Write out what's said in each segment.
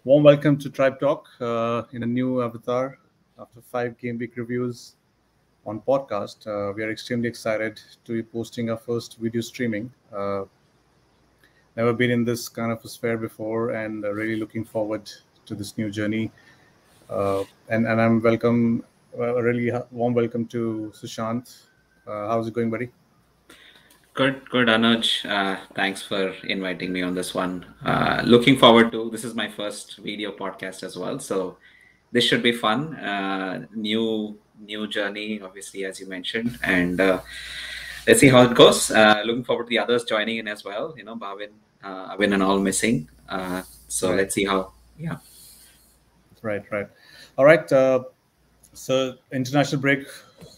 Warm welcome to TrybeTalk in a new avatar. After 5 Gameweek reviews on podcast, we are extremely excited to be posting our first video streaming. Never been in this kind of a sphere before, and really looking forward to this new journey. And I'm welcome, a really warm welcome to Sushant. How's it going, buddy? Good, Anuj. Thanks for inviting me on this one. Looking forward to this is my first video podcast as well, so this should be fun. New journey, obviously, as you mentioned, and let's see how it goes. Looking forward to the others joining in as well. You know, Bhavin, Avin, and all missing. So Right. let's see how. Yeah. Right. All right. So international break,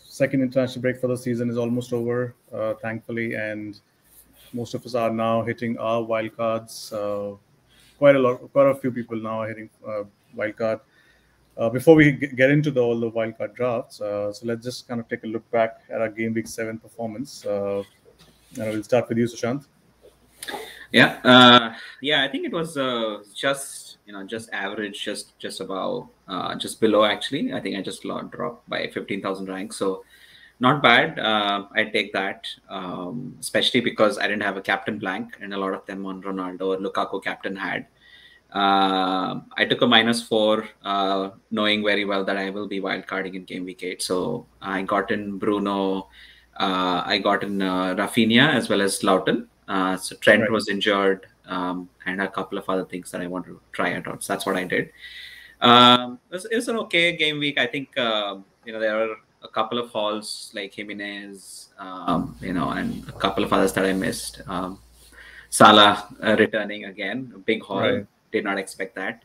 second international break for the season is almost over, thankfully, and most of us are now hitting our wildcards. Quite a few people now are hitting wildcard. Before we get into all the wildcard drafts, so let's just kind of take a look back at our game week 7 performance. And we'll start with you, Sushant. Yeah, I think it was just average, just about just below actually. I think I just dropped by 15,000 ranks, so not bad. I take that, especially because I didn't have a captain blank, and a lot of them on Ronaldo or Lukaku captain had. I took a -4, knowing very well that I will be wildcarding in game week 8. So I got in Bruno, I got in Rafinha as well as Loughton. So Trent Right. was injured, and a couple of other things that I wanted to try out. So that's what I did. It was an okay game week. I think there were a couple of hauls like Jimenez, and a couple of others that I missed. Salah returning again, a big haul. Right. Did not expect that.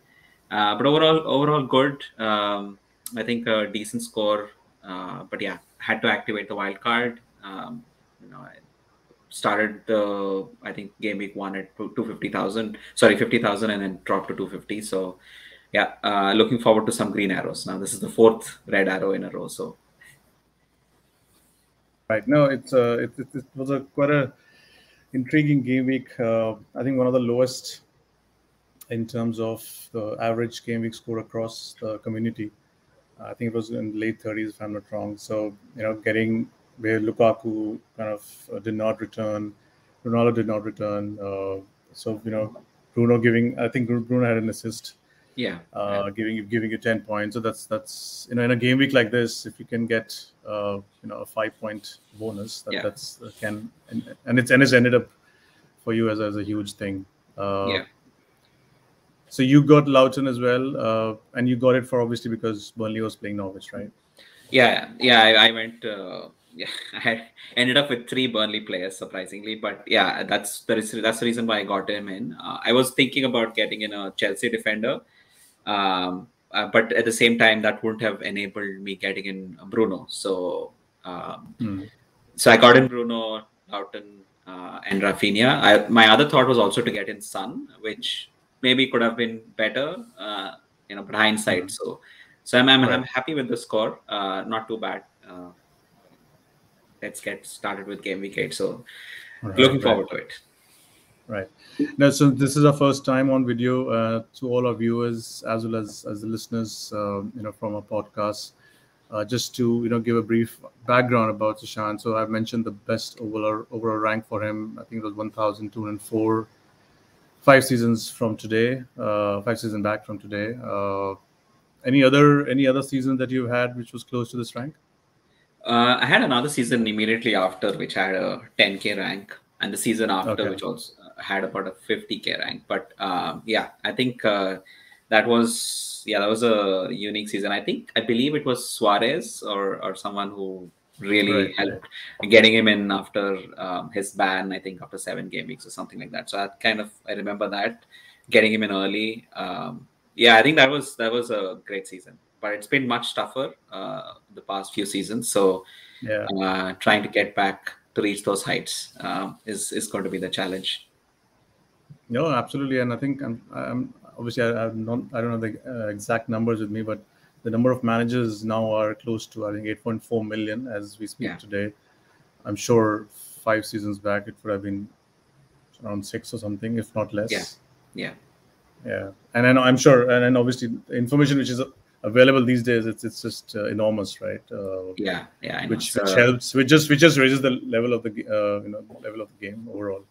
But overall good. I think a decent score. But yeah, had to activate the wild card. I started I think game week 1 at 250,000. Sorry, 50,000, and then dropped to 250. So yeah, looking forward to some green arrows. Now this is the 4th red arrow in a row. So Right. No, it was quite a intriguing game week. I think one of the lowest in terms of the average game week score across the community. I think it was in late 30s, if I'm not wrong. So, getting where Lukaku kind of did not return, Ronaldo did not return. So, Bruno I think Bruno had an assist, yeah, giving you 10 points. So that's in a game week like this, if you can get a 5-point bonus, Yeah. that's and it's ended up for you as a huge thing. yeah. So you got Loughton as well, and you got it for obviously because Burnley was playing Norwich, right? Yeah. I went. I ended up with 3 Burnley players, surprisingly. But yeah, that's the reason why I got him in. I was thinking about getting in a Chelsea defender, but at the same time, that wouldn't have enabled me getting in Bruno. So, so I got in Bruno, Loughton, and Rafinha. My other thought was also to get in Son, which maybe could have been better, but hindsight. So I'm Right. happy with the score. Not too bad. Let's get started with game week 8. So looking forward to it. Right. Now, so this is our first time on video to all our viewers as well as the listeners, from our podcast. Just to give a brief background about Sushant. So I've mentioned the best overall rank for him. I think it was 1,204. 5 seasons from today. 5 seasons back from today. Any other season that you've had which was close to this rank? I had another season immediately after, which had a 10K rank, and the season after, Okay. which also had about a 50K rank. But yeah, I think that was a unique season. I believe it was Suarez or someone who really helped getting him in after his ban. I think after 7 game weeks or something like that. So I remember that getting him in early. Yeah, I think that was a great season. But it's been much tougher the past few seasons. So Yeah. trying to get back to reach those heights is going to be the challenge. No, absolutely, and I think I'm obviously I don't know the exact numbers with me, but the number of managers now are close to I think 8.4 million as we speak today. I'm sure 5 seasons back it would have been around 6 or something, if not less. Yeah. Yeah, and then I'm sure, and then obviously the information which is available these days, it's just enormous, right? Yeah, I know. Which So helps, which just raises the level of the level of the game overall.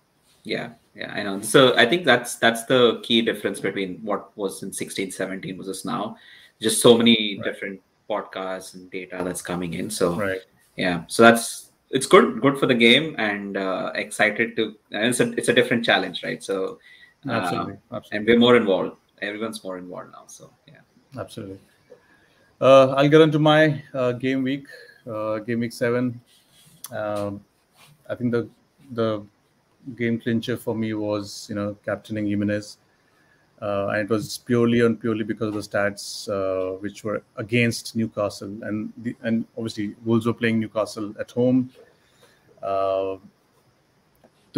yeah, I know. So I think that's the key difference between what was in 16, 17 versus now. Just so many different podcasts and data that's coming in. So Right. yeah, so it's good for the game, and excited to. And it's a different challenge, right? So Absolutely. and we're more involved. Everyone's more involved now. So yeah. Absolutely. I'll get into my game week 7. I think the game clincher for me was captaining Jimenez, and it was purely because of the stats which were against Newcastle, and obviously Wolves were playing Newcastle at home. So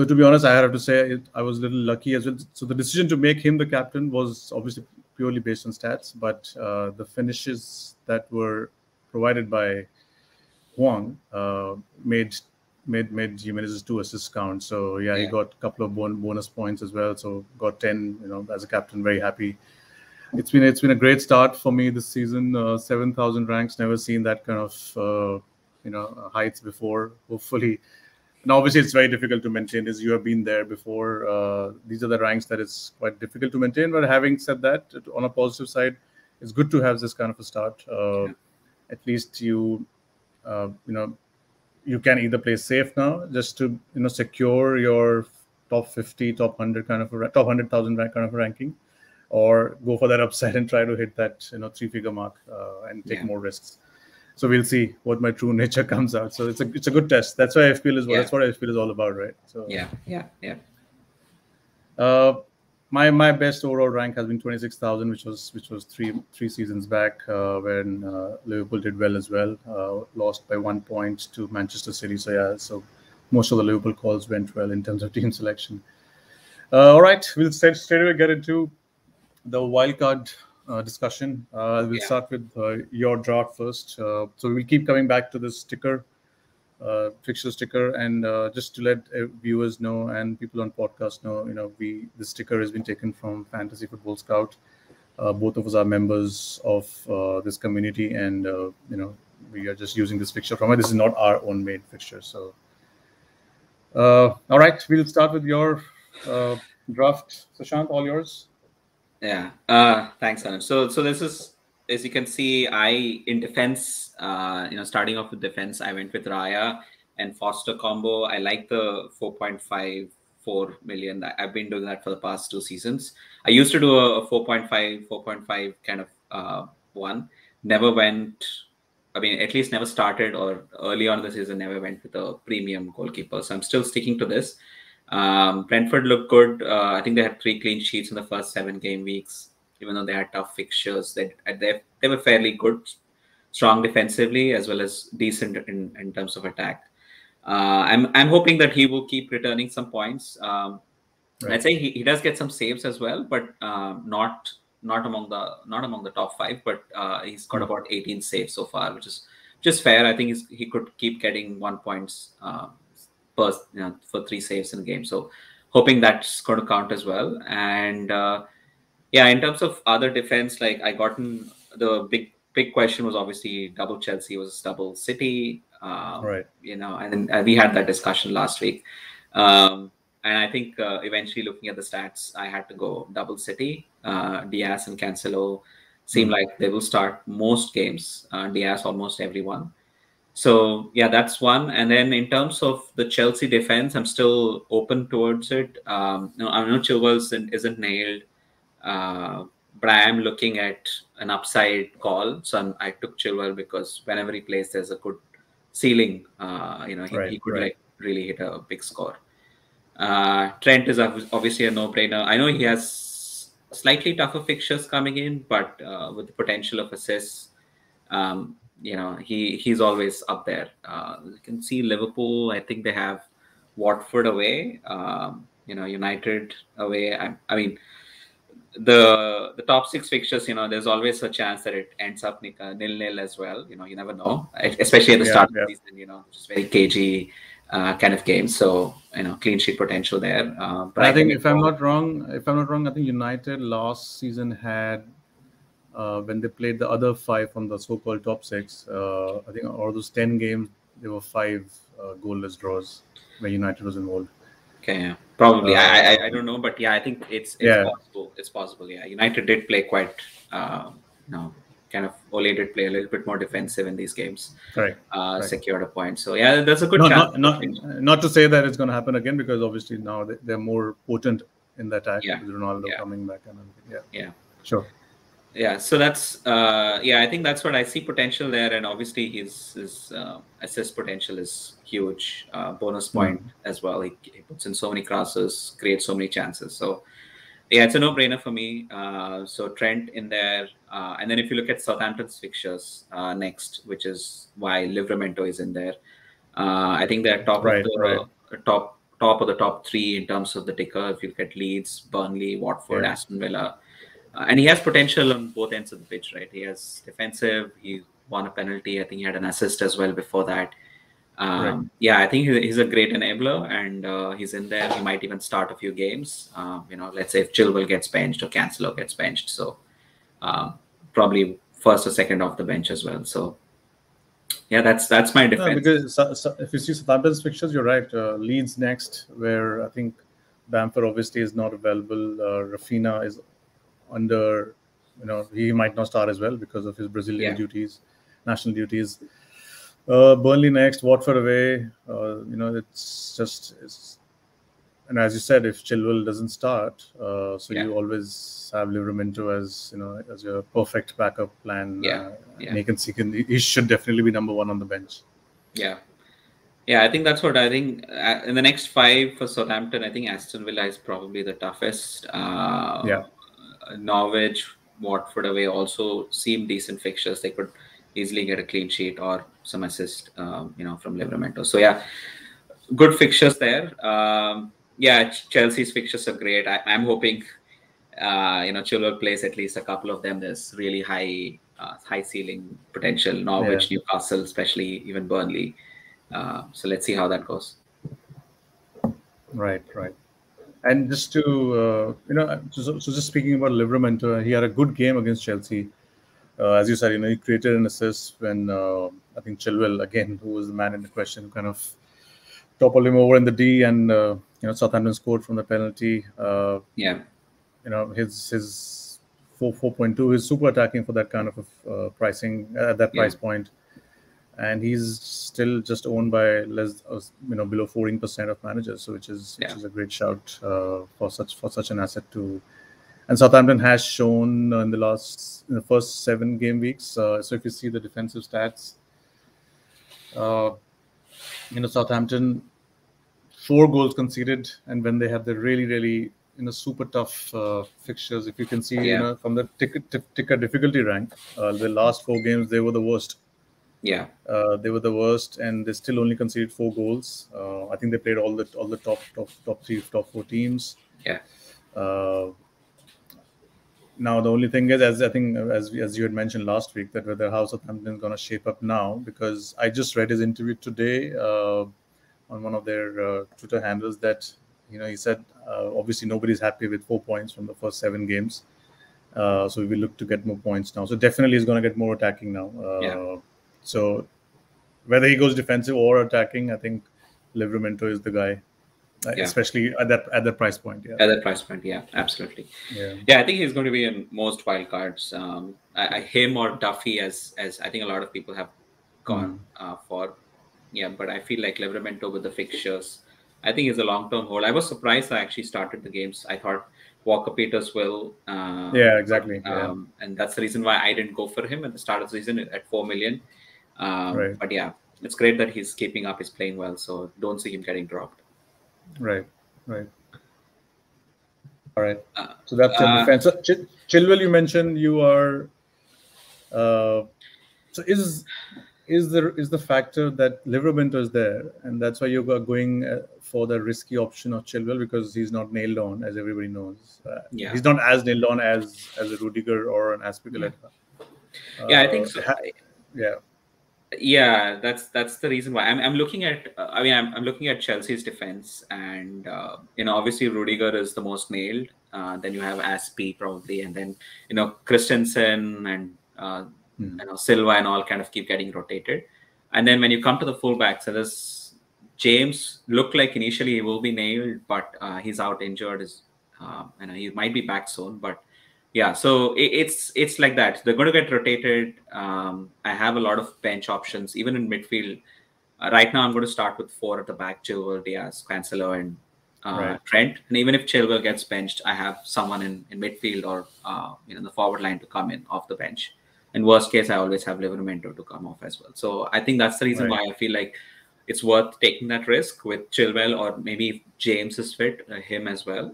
to be honest, I have to say I was a little lucky as well. So the decision to make him the captain was obviously purely based on stats, but the finishes that were provided by Huang made Jimenez's 2 assists count. So yeah, he got a couple of bonus points as well. So got 10. As a captain, very happy. It's been a great start for me this season. 7,000 ranks. Never seen that kind of heights before. Hopefully. And obviously, it's very difficult to maintain. As you have been there before, these are the ranks that it's quite difficult to maintain. But having said that, on a positive side, it's good to have this kind of a start. At least you can either play safe now, just to secure your top 50, top 100 kind of top 100,000 rank kind of a ranking, or go for that upside and try to hit that 3-figure mark and take more risks. So we'll see what my true nature comes out. So it's a good test. That's why FPL is that's what FPL is all about, right? So yeah. My best overall rank has been 26,000, which was three seasons back when Liverpool did well as well. Lost by 1 point to Manchester City. So yeah, so most of the Liverpool calls went well in terms of team selection. All right, we'll straight away get into the wildcard discussion. We'll start with your draft first. So we'll keep coming back to this sticker, fixture sticker, and just to let viewers know and people on podcast know, the sticker has been taken from Fantasy Football Scout. Both of us are members of this community, and we are just using this fixture from it. This is not our own made fixture. So, all right, we'll start with your draft, Sushant. All yours. Yeah. Thanks, Anand. So this is, as you can see, in defense, starting off with defense, I went with Raya and Foster combo. I like the 4.54 million. I've been doing that for the past 2 seasons. I used to do a 4.5 kind of one. Never went. I mean, at least never started, or early on in the season, never went with a premium goalkeeper. So I'm still sticking to this. Brentford looked good. I think they had 3 clean sheets in the first 7 game weeks, even though they had tough fixtures. They were fairly good, strong defensively as well as decent in terms of attack. I'm hoping that he will keep returning some points. I'd say he does get some saves as well, but not among the top 5. But he's got about 18 saves so far, which is just fair. I think he could keep getting 1 points. For 3 saves in a game. So hoping that's going to count as well. And in terms of other defense, like the big question was obviously double Chelsea versus double City. Right. And then we had that discussion last week. And I think eventually looking at the stats, I had to go double City. Diaz and Cancelo seem like they will start most games. Diaz almost everyone. So yeah, that's one. And then in terms of the Chelsea defense, I'm still open towards it. I know Chilwell isn't nailed, but I am looking at an upside call. So I took Chilwell because whenever he plays, there's a good ceiling. He could really hit a big score. Trent is obviously a no-brainer. I know he has slightly tougher fixtures coming in, but with the potential of assists. He's always up there. You can see Liverpool. I think they have Watford away. United away. I mean, the top 6 fixtures. There's always a chance that it ends up 0-0 as well. You never know, especially at the start of the season. Which is very cagey. kind of games. So clean sheet potential there. I think if I'm not wrong, I think United last season had when they played the other 5 from the so-called top 6. I think all those 10 games there were 5 goalless draws where United was involved. Okay, yeah. Probably. I don't know, but yeah, I think it's possible. It's possible. Yeah, United did play quite, kind of Ole did play a little bit more defensive in these games. Correct. Secured a point. So yeah, there's a good chance. Not to say that it's going to happen again, because obviously now they're more potent in the attack with Ronaldo coming back and everything. Yeah. Sure. Yeah, so that's I think that's what I see potential there, and obviously his assist potential is huge. Bonus point as well. He puts in so many crosses, creates so many chances. So yeah, it's a no-brainer for me. So Trent in there, and then if you look at Southampton's fixtures next, which is why Livramento is in there. I think they're top of the top of the top 3 in terms of the ticker. If you look at Leeds, Burnley, Watford, Aston Villa. And he has potential on both ends of the pitch, right? He has defensive. He won a penalty. I think he had an assist as well before that. Yeah, I think he's a great enabler, and he's in there. He might even start a few games. Let's say if Chilwell gets benched or Cancelo gets benched, so probably first or second off the bench as well. So yeah, that's my defense. Because if you see Southampton's fixtures, you're right. Leeds next, where I think Bamford obviously is not available. Rafinha is under, he might not start as well because of his Brazilian duties, national duties. Burnley next, Watford away. And as you said, if Chilwell doesn't start, you always have Livramento as your perfect backup plan. He should definitely be number 1 on the bench. Yeah, I think that's what I think. In the next 5 for Southampton, I think Aston Villa is probably the toughest. Norwich, Watford away also seem decent fixtures. They could easily get a clean sheet or some assist, from Livramento. So yeah, good fixtures there. Chelsea's fixtures are great. I'm hoping, Chilwell plays at least a couple of them. There's really high ceiling potential. Norwich, Newcastle, especially even Burnley. So let's see how that goes. Right. And just to, just speaking about Livramento, he had a good game against Chelsea. As you said, he created an assist when I think Chilwell, again, who was the man in the question, kind of toppled him over in the D, and Southampton scored from the penalty. His 4.2 is super attacking for that kind of pricing at that price point. And he's still just owned by below 14% of managers, so which is a great shout for such an asset too. And Southampton has shown in the first 7 game weeks. So if you see the defensive stats, Southampton 4 goals conceded, and when they have the really super tough fixtures, if you can see from the ticker difficulty rank, the last 4 games they were the worst. They were the worst, and they still only conceded 4 goals. I think they played all the top 3, top 4 teams. Now the only thing is, as you had mentioned last week, that whether how Southampton is going to shape up now, because I just read his interview today on one of their Twitter handles that he said obviously nobody's happy with 4 points from the first 7 games, so we will look to get more points now. So definitely he's going to get more attacking now. So whether he goes defensive or attacking, I think Livramento is the guy, especially at that price point. At that price point, absolutely. I think he's going to be in most wildcards. Him or Duffy, as I think a lot of people have gone for. But I feel like Livramento with the fixtures, I think is a long-term hold. I was surprised I actually started the games. I thought Walker-Peters will. Exactly. And that's the reason why I didn't go for him at the start of the season at 4 million. But it's great that he's keeping up. He's playing well, so don't see him getting dropped. Right. All right. So that's your defense. So Chilwell, you mentioned you are. So is the factor that Livramento is there, and that's why you're going for the risky option of Chilwell, because he's not nailed on, as everybody knows. He's not as nailed on as a Rudiger or an Azpilicueta. I think so. Yeah, that's the reason why I'm looking at. I'm looking at Chelsea's defense, and obviously Rudiger is the most nailed. Then you have Aspi probably, and then Christensen and Silva and all kind of keep getting rotated. And then when you come to the fullbacks, so this James looked like initially he will be nailed, but he's out injured. He might be back soon, but yeah, so it's like that. They're going to get rotated. I have a lot of bench options, even in midfield. Right now, I'm going to start with four at the back: Chilwell, Diaz, Cancelo, and Trent. And even if Chilwell gets benched, I have someone in midfield or the forward line to come in off the bench. In worst case, I always have Livramento to come off as well. So I think that's the reason why I feel like it's worth taking that risk with Chilwell, or maybe if James is fit, him as well.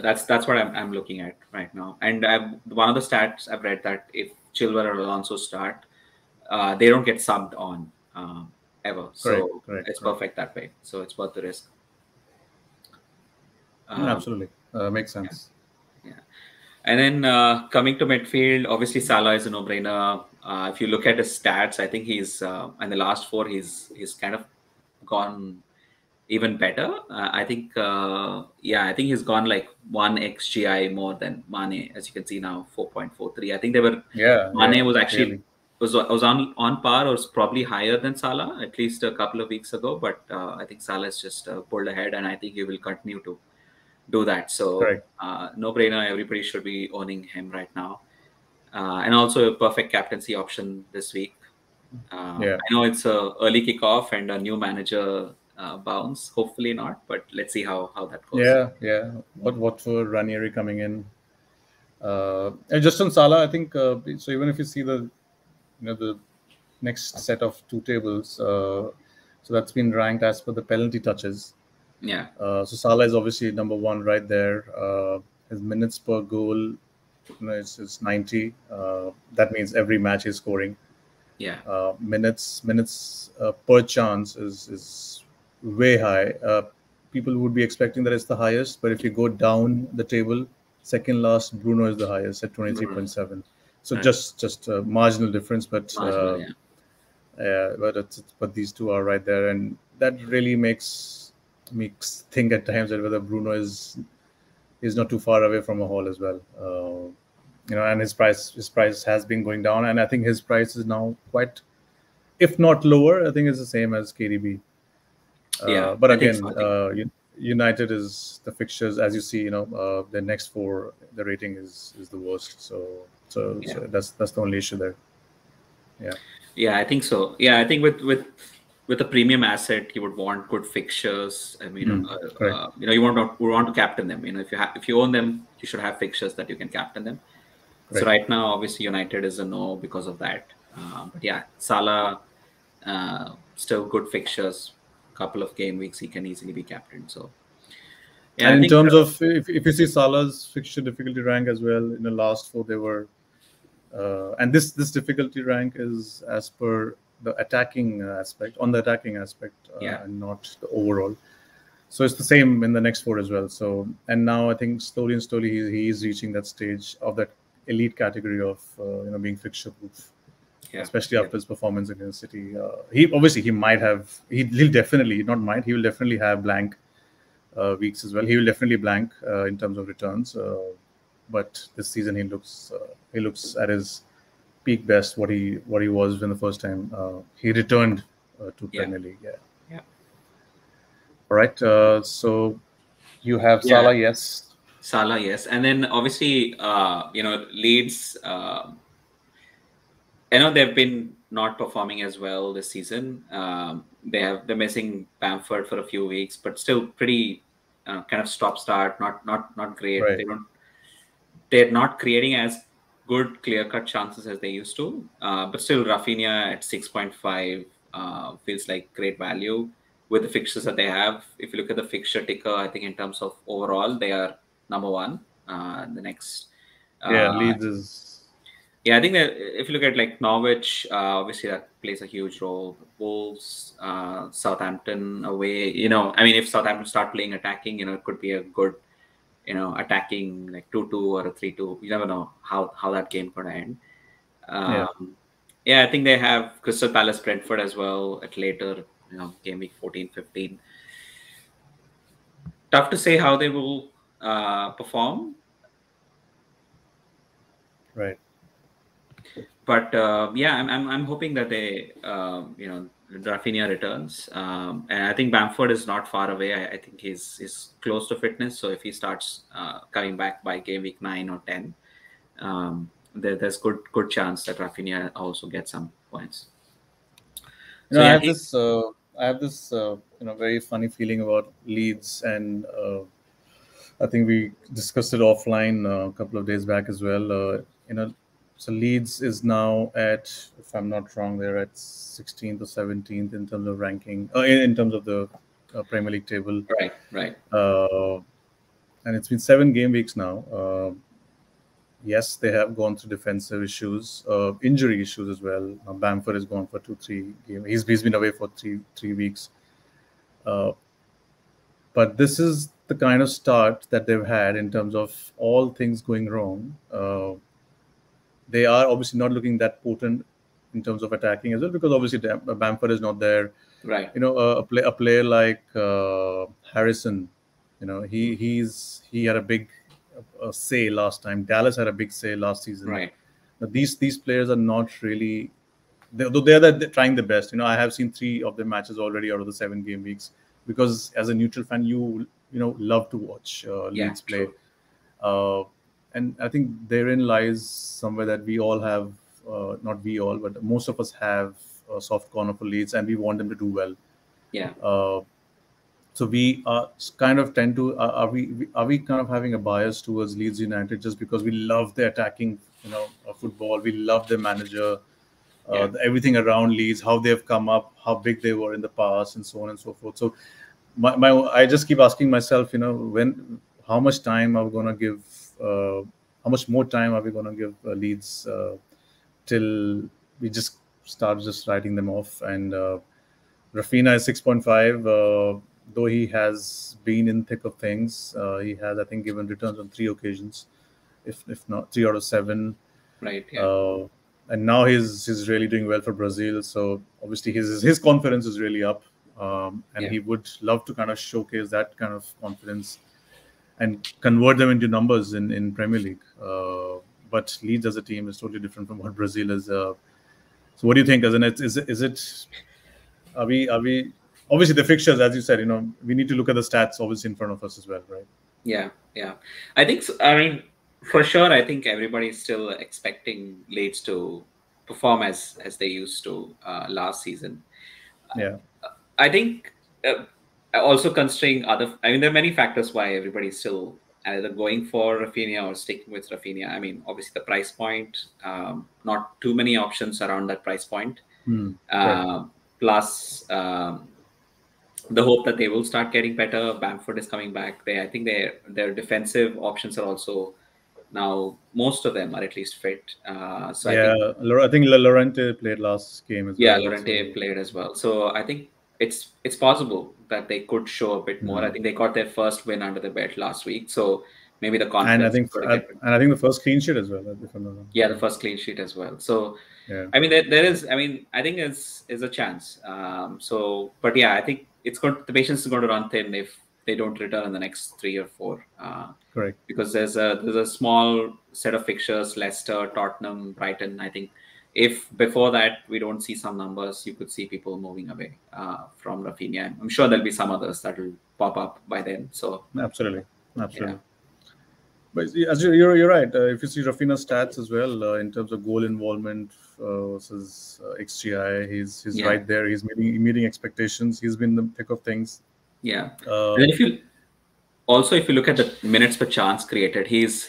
That's what I'm looking at right now. And one of the stats I've read that if Chilwell or Alonso start, they don't get subbed on ever. So it's perfect that way. So it's worth the risk. Absolutely. Makes sense. Yeah. And then coming to midfield, obviously Salah is a no-brainer. If you look at his stats, I think he's in the last four, he's kind of gone even better. I think he's gone like 1 XGI more than Mane, as you can see now, 4.43. I think Mane was actually was on par, or was probably higher than Salah at least a couple of weeks ago. But I think Salah has just pulled ahead, and I think he will continue to do that. So no brainer, everybody should be owning him right now, and also a perfect captaincy option this week. I know it's a early kickoff and a new manager bounce. Hopefully not, but let's see how that goes. Yeah. But Watford, Ranieri coming in, and just on Salah, I think so. Even if you see the next set of two tables, so that's been ranked as per the penalty touches. Yeah. So Salah is obviously number one right there. His minutes per goal, it's 90. That means every match he's scoring. Yeah. Minutes per chance is way high. People would be expecting that it's the highest, but if you go down the table, second last Bruno is the highest at 23.7. So just a marginal difference, but but these two are right there, and that really makes me think at times that whether Bruno is not too far away from a haul as well. And his price has been going down, and I think his price is now quite, if not lower, I think it's the same as KDB. But again, United is the fixtures, as you see, the next four, the rating is the worst. So that's the only issue there. Yeah, I think so. Yeah, I think with a premium asset, you would want good fixtures. I mean, you want to captain them. If you own them, you should have fixtures that you can captain them. So right now, obviously, United is a no because of that. But yeah, Salah, still good fixtures. Couple of game weeks, he can easily be captained. So, yeah, and in terms of if you see Salah's fixture difficulty rank as well, in the last four they were, and this difficulty rank is as per the attacking aspect, and not the overall. So it's the same in the next four as well. So, and now I think slowly he is reaching that stage of that elite category of being fixture proof. Especially after his performance against City. He will definitely have blank weeks as well. He will definitely blank in terms of returns. But this season he looks at his peak best, what he was when the first time he returned to Premier League. Yeah. All right. So you have Salah, yes. Salah, yes, and then obviously Leeds. I know they've been not performing as well this season. They're missing Bamford for a few weeks, but still pretty kind of stop-start, not great. Right. They're not creating as good clear-cut chances as they used to. But still, Rafinha at 6.5 feels like great value with the fixtures that they have. If you look at the fixture ticker, I think in terms of overall, they are number one. The next, Leeds is. Yeah, I think that if you look at like Norwich, obviously that plays a huge role. Wolves, Southampton away. If Southampton start playing attacking, it could be a good, attacking like 2-2 or a 3-2. You never know how that game could end. Yeah, I think they have Crystal Palace, Brentford as well at later, game week 14, 15. Tough to say how they will perform. Right. But yeah, I'm hoping that they Rafinha returns, and I think Bamford is not far away. I think he's close to fitness. So if he starts coming back by game week 9 or 10, there's good chance that Rafinha also gets some points. You know, I have this very funny feeling about Leeds, and I think we discussed it offline a couple of days back as well. So Leeds is now at, if I'm not wrong, they're at 16th or 17th in terms of ranking, in terms of the Premier League table. Right. And it's been 7 game weeks now. Yes, they have gone through defensive issues, injury issues as well. Bamford has gone for 2-3 games. He's been away for three weeks. But this is the kind of start that they've had in terms of all things going wrong. They are obviously not looking that potent in terms of attacking as well, because obviously Bamford is not there. Right. A player like Harrison, he had a big say last time. Dallas had a big say last season. Right. But these players are not really, though they're trying their best. I have seen 3 of their matches already out of the 7 game weeks, because as a neutral fan, you love to watch Leeds play. And I think therein lies somewhere that we all have, not we all, but most of us have a soft corner for Leeds, and we want them to do well. Yeah. So we kind of tend to, are we kind of having a bias towards Leeds United just because we love their attacking, football, we love their manager, everything around Leeds, how they've come up, how big they were in the past, and so on and so forth. So I just keep asking myself, how much time are we going to give? How much more time are we going to give Leeds till we just start just writing them off? And Rafinha is 6.5, though he has been in thick of things. He has, I think, given returns on 3 occasions, if not 3 out of 7. Right. Yeah. And now he's really doing well for Brazil. So obviously his confidence is really up, and he would love to kind of showcase that kind of confidence and convert them into numbers in Premier League. But Leeds as a team is totally different from what Brazil is. So what do you think? Is it? Are we? Obviously, the fixtures, as you said, we need to look at the stats obviously in front of us as well, right? Yeah. I think so. I mean, for sure, I think everybody's still expecting Leeds to perform as they used to last season. Yeah. I think also considering there are many factors why everybody's still either going for Rafinha or sticking with Rafinha. I mean, obviously the price point, not too many options around that price point. Right. Plus the hope that they will start getting better. Bamford is coming back. I think their defensive options are also now, most of them are at least fit. I think Llorente played last game as well. Yeah, Llorente played as well. So I think it's possible that they could show a bit more. I think they got their first win under the belt last week, so maybe the confidence. And I think the first clean sheet as well. If I'm not wrong. Yeah, the first clean sheet as well. So I mean, there is. I mean, I think is a chance. But yeah, I think the patience is going to run thin if they don't return in the next 3 or 4. Correct. Because there's a small set of fixtures: Leicester, Tottenham, Brighton. I think if before that we don't see some numbers, you could see people moving away from Rafinha. I'm sure there'll be some others that will pop up by then. So absolutely. Yeah. But you're right. If you see Rafinha's stats as well, in terms of goal involvement versus XGI, he's right there. He's meeting expectations. He's been in the thick of things. Yeah. And if you look at the minutes per chance created, he's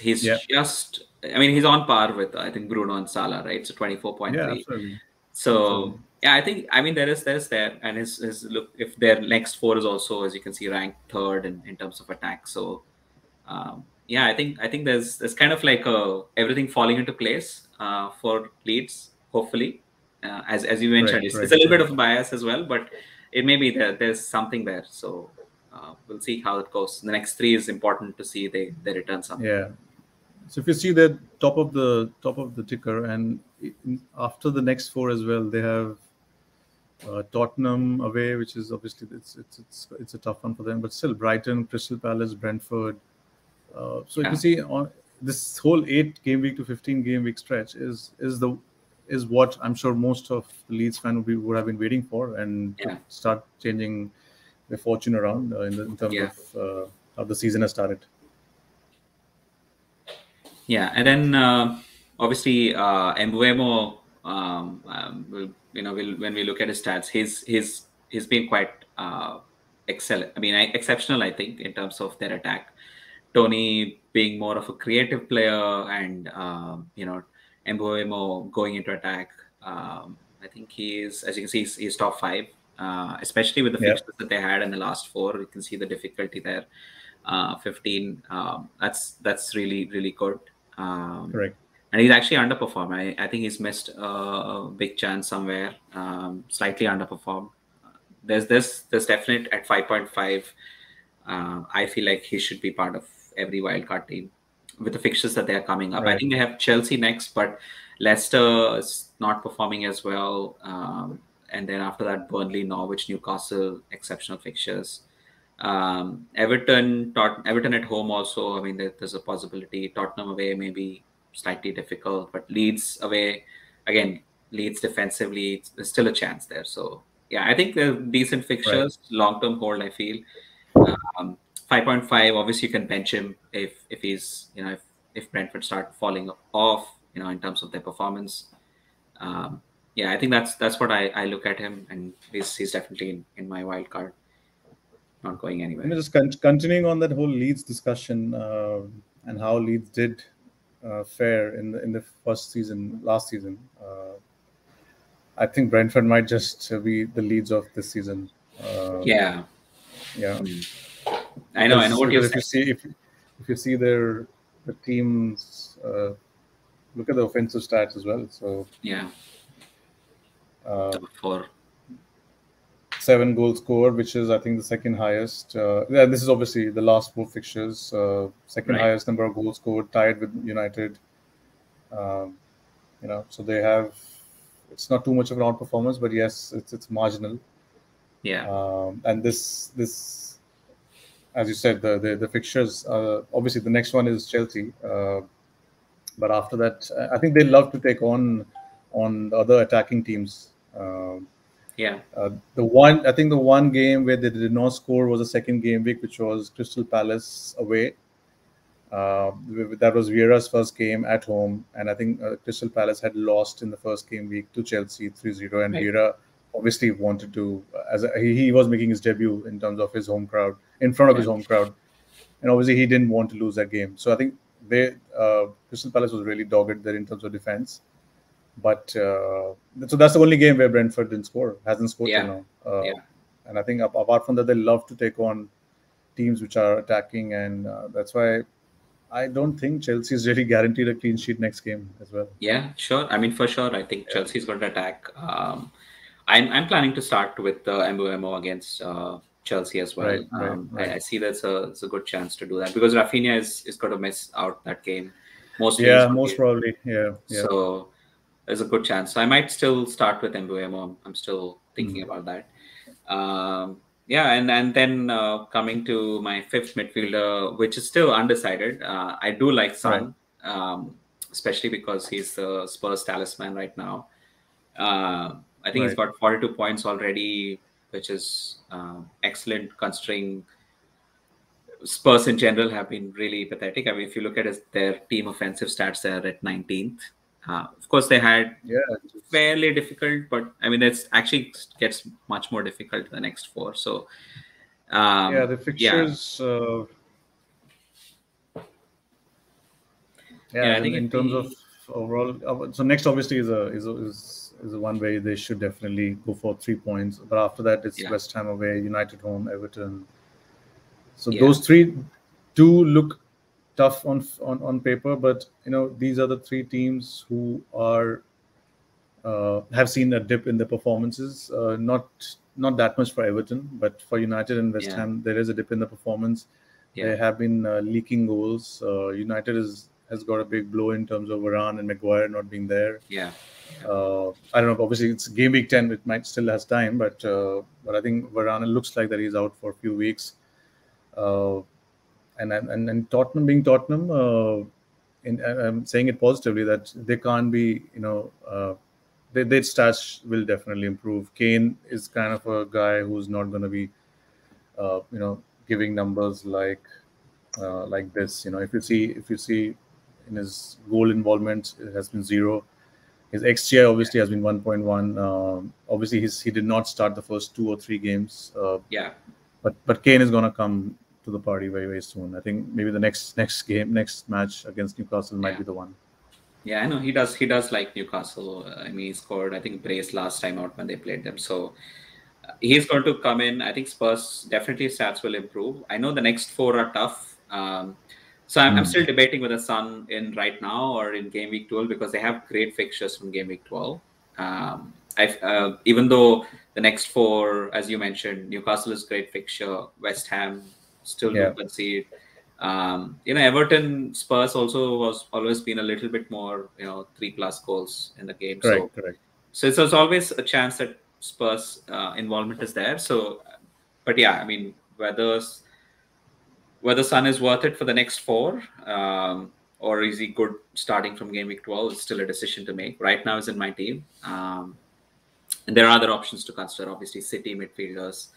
just. I mean, he's on par with I think Bruno and Salah, right? So 24.3. Yeah, absolutely. So absolutely. Yeah, I think there's there, and his look, if their next 4 is also, as you can see, ranked 3rd in terms of attack. So I think there's kind of like everything falling into place for Leeds, hopefully. As you mentioned, it's a little bit of a bias as well, but it may be there's something there. So we'll see how it goes. The next 3 is important to see they return something. Yeah. So if you see the top of the ticker, and after the next four as well, they have Tottenham away, which is obviously it's a tough one for them, but still Brighton, Crystal Palace, Brentford. So if you see on this whole 8-game week to 15-game week stretch is what I'm sure most of the Leeds fans would have been waiting for, and to start changing their fortune around in terms of how the season has started. Yeah, and then obviously Mbuemo, when we look at his stats, he's been quite excellent. I mean, exceptional, I think, in terms of their attack. Tony being more of a creative player, and Mbuemo going into attack. I think he's, as you can see, he's top 5, especially with the fixtures that they had in the last 4. You can see the difficulty there. 15. That's really, really good. Correct. And he's actually underperformed. I think he's missed a big chance somewhere. Slightly underperformed. There's definite at 5.5. I feel like he should be part of every wildcard team with the fixtures that they are coming up. Right. I think they have Chelsea next, but Leicester is not performing as well. And then after that, Burnley, Norwich, Newcastle, exceptional fixtures. Everton at home also. I mean, there's a possibility. Tottenham away maybe slightly difficult, but Leeds away, again, Leeds defensively, there's still a chance there. So yeah, I think they're decent fixtures, long-term hold, I feel. 5.5, obviously you can bench him if he's, if Brentford start falling off, in terms of their performance. Yeah, I think that's what I look at him, and he's definitely in my wild card. Not going anywhere. Just continuing on that whole Leeds discussion and how Leeds did fare in the last season. I think Brentford might just be the Leeds of this season. Yeah. I know what you're saying. If you see the teams, look at the offensive stats as well. So yeah, 7 goals scored, which is I think the second highest. This is obviously the last 4 fixtures. Second highest number of goals scored, tied with United. So they have. It's not too much of an outperformance, but yes, it's marginal. Yeah. And this, as you said, the fixtures. Obviously, the next one is Chelsea. But after that, I think they love to take on the other attacking teams. The one game where they did not score was the second game week, which was Crystal Palace away. That was Vieira's first game at home, and I think Crystal Palace had lost in the first game week to Chelsea 3-0, and Vieira obviously wanted to, he was making his debut in terms of his home crowd, in front of his home crowd, and obviously he didn't want to lose that game. So I think Crystal Palace was really dogged there in terms of defense. But so that's the only game where Brentford hasn't scored till now. And I think apart from that, they love to take on teams which are attacking, and that's why I don't think Chelsea is really guaranteed a clean sheet next game as well. Yeah, sure. I mean, for sure, I think Chelsea is going to attack. I'm planning to start with Mbuemo against Chelsea as well. Right. I see that's a good chance to do that, because Rafinha is going to miss out that game. Most probably. Yeah. So there's a good chance. So I might still start with Mbuemo. I'm still thinking about that. And then coming to my 5th midfielder, which is still undecided. I do like Son, especially because he's the Spurs talisman right now. I think he's got 42 points already, which is excellent considering Spurs in general have been really pathetic. I mean, if you look at their team offensive stats, they're at 19th. Of course, they had fairly difficult, but I mean, it's actually gets much more difficult the next 4. So, the fixtures. I think in terms of overall, so next obviously is a one way they should definitely go for 3 points. But after that, it's West Ham away, United home, Everton. So those 3 do look tough on paper, but these are the 3 teams who are have seen a dip in their performances. Not that much for Everton, but for United and West Ham, there is a dip in the performance. They have been leaking goals. United is has got a big blow in terms of Varane and Maguire not being there. Yeah. I don't know. Obviously, it's game week 10. It might still has time, but I think Varane, it looks like that he's out for a few weeks. And Tottenham being Tottenham, I'm saying it positively that they can't be, their stats will definitely improve. Kane is kind of a guy who's not going to be, giving numbers like this. If you see in his goal involvement, it has been 0. His XGI obviously has been 1.1. Obviously, he did not start the first 2 or 3 games. But Kane is going to come to the party very, very soon. I think maybe the next match against Newcastle might be the one. Yeah, I know he does like Newcastle. I mean, he scored, I think, brace last time out when they played them. So he's going to come in. I think Spurs definitely stats will improve. I know the next 4 are tough. So I'm still debating whether Son in right now or in game week 12 because they have great fixtures from game week 12. Even though the next 4, as you mentioned, Newcastle is great fixture. West Ham still do concede. Everton, Spurs also was always been a little bit more, 3+ goals in the game. Correct. So it's always a chance that Spurs involvement is there. So, but yeah, I mean, whether Son is worth it for the next 4, or is he good starting from game week 12? It's still a decision to make. Right now, he's in my team, and there are other options to consider. Obviously, City midfielders,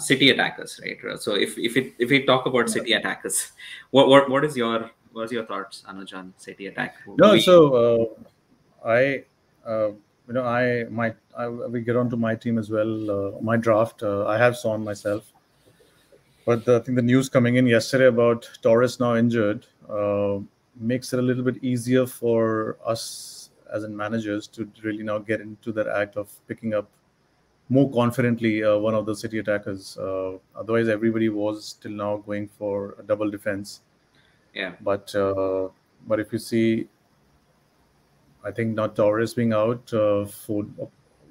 City attackers, right? So if we talk about City attackers, what is your thoughts, Anuj, on City attack? We get on to my team as well. My draft, I have Son myself. But I think the news coming in yesterday about Torres now injured makes it a little bit easier for us as in managers to really now get into that act of picking up more confidently one of the City attackers. Otherwise, everybody was till now going for a double defense. Yeah. But if you see, I think now Torres being out,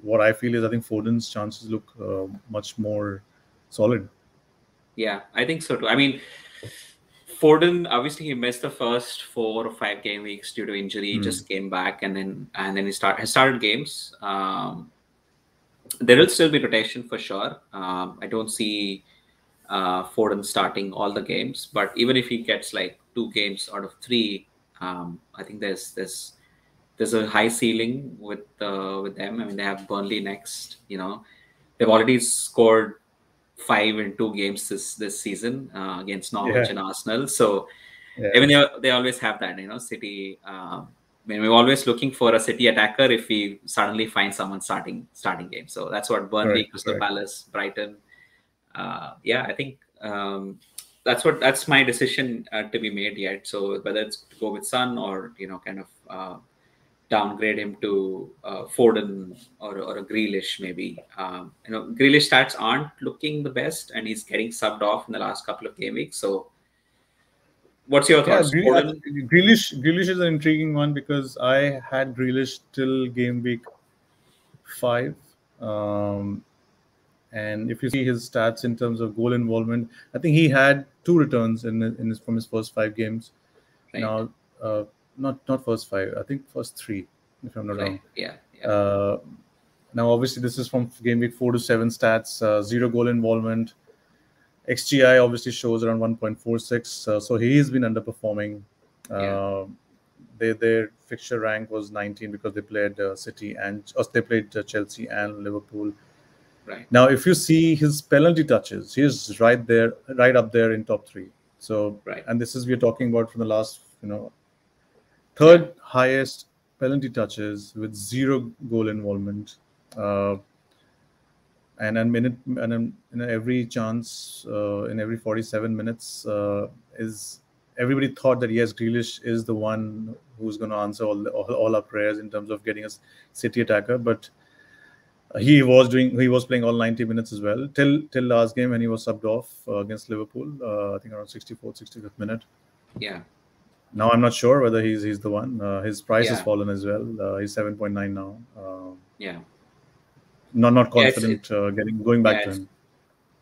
what I feel is I think Foden's chances look much more solid. Yeah, I think so too. I mean, Foden, obviously he missed the first 4 or 5 game weeks due to injury. He just came back and then he started games. There will still be rotation for sure. I don't see Foden starting all the games, but even if he gets like 2 games out of 3, I think there's a high ceiling with them. I mean, they have Burnley next. They've already scored 5 in 2 games this season against Norwich and Arsenal. So I mean, they always have that, City. I mean, we're always looking for a City attacker if we suddenly find someone starting game. So that's what Burnley, Crystal Palace, Brighton. I think that's my decision to be made yet. So whether it's to go with Son or kind of downgrade him to Foden or a Grealish maybe. Grealish stats aren't looking the best, and he's getting subbed off in the last couple of game weeks. So, what's your thoughts? Grealish is an intriguing one because I had Grealish till game week 5, and if you see his stats in terms of goal involvement, I think he had 2 returns from his first 5 games. Right. Now. Not first 5. I think first 3, if I'm not wrong. Yeah. Now, obviously, this is from game week 4 to 7 stats. 0 goal involvement. XGI obviously shows around 1.46. So he's been underperforming. Their fixture rank was 19 because they played City and they played Chelsea and Liverpool. Right. Now, if you see his penalty touches, he's right up there in top 3. So, and this is we're talking about from the last, third highest penalty touches with 0 goal involvement, and every chance in every 47 minutes is everybody thought that yes, Grealish is the one who's going to answer all our prayers in terms of getting a City attacker, but he was playing all 90 minutes as well till last game when he was subbed off against Liverpool. I think around 64th, 65th minute. Yeah. Now I'm not sure whether he's the one. His price has fallen as well. He's 7.9 now. Not confident going back to him.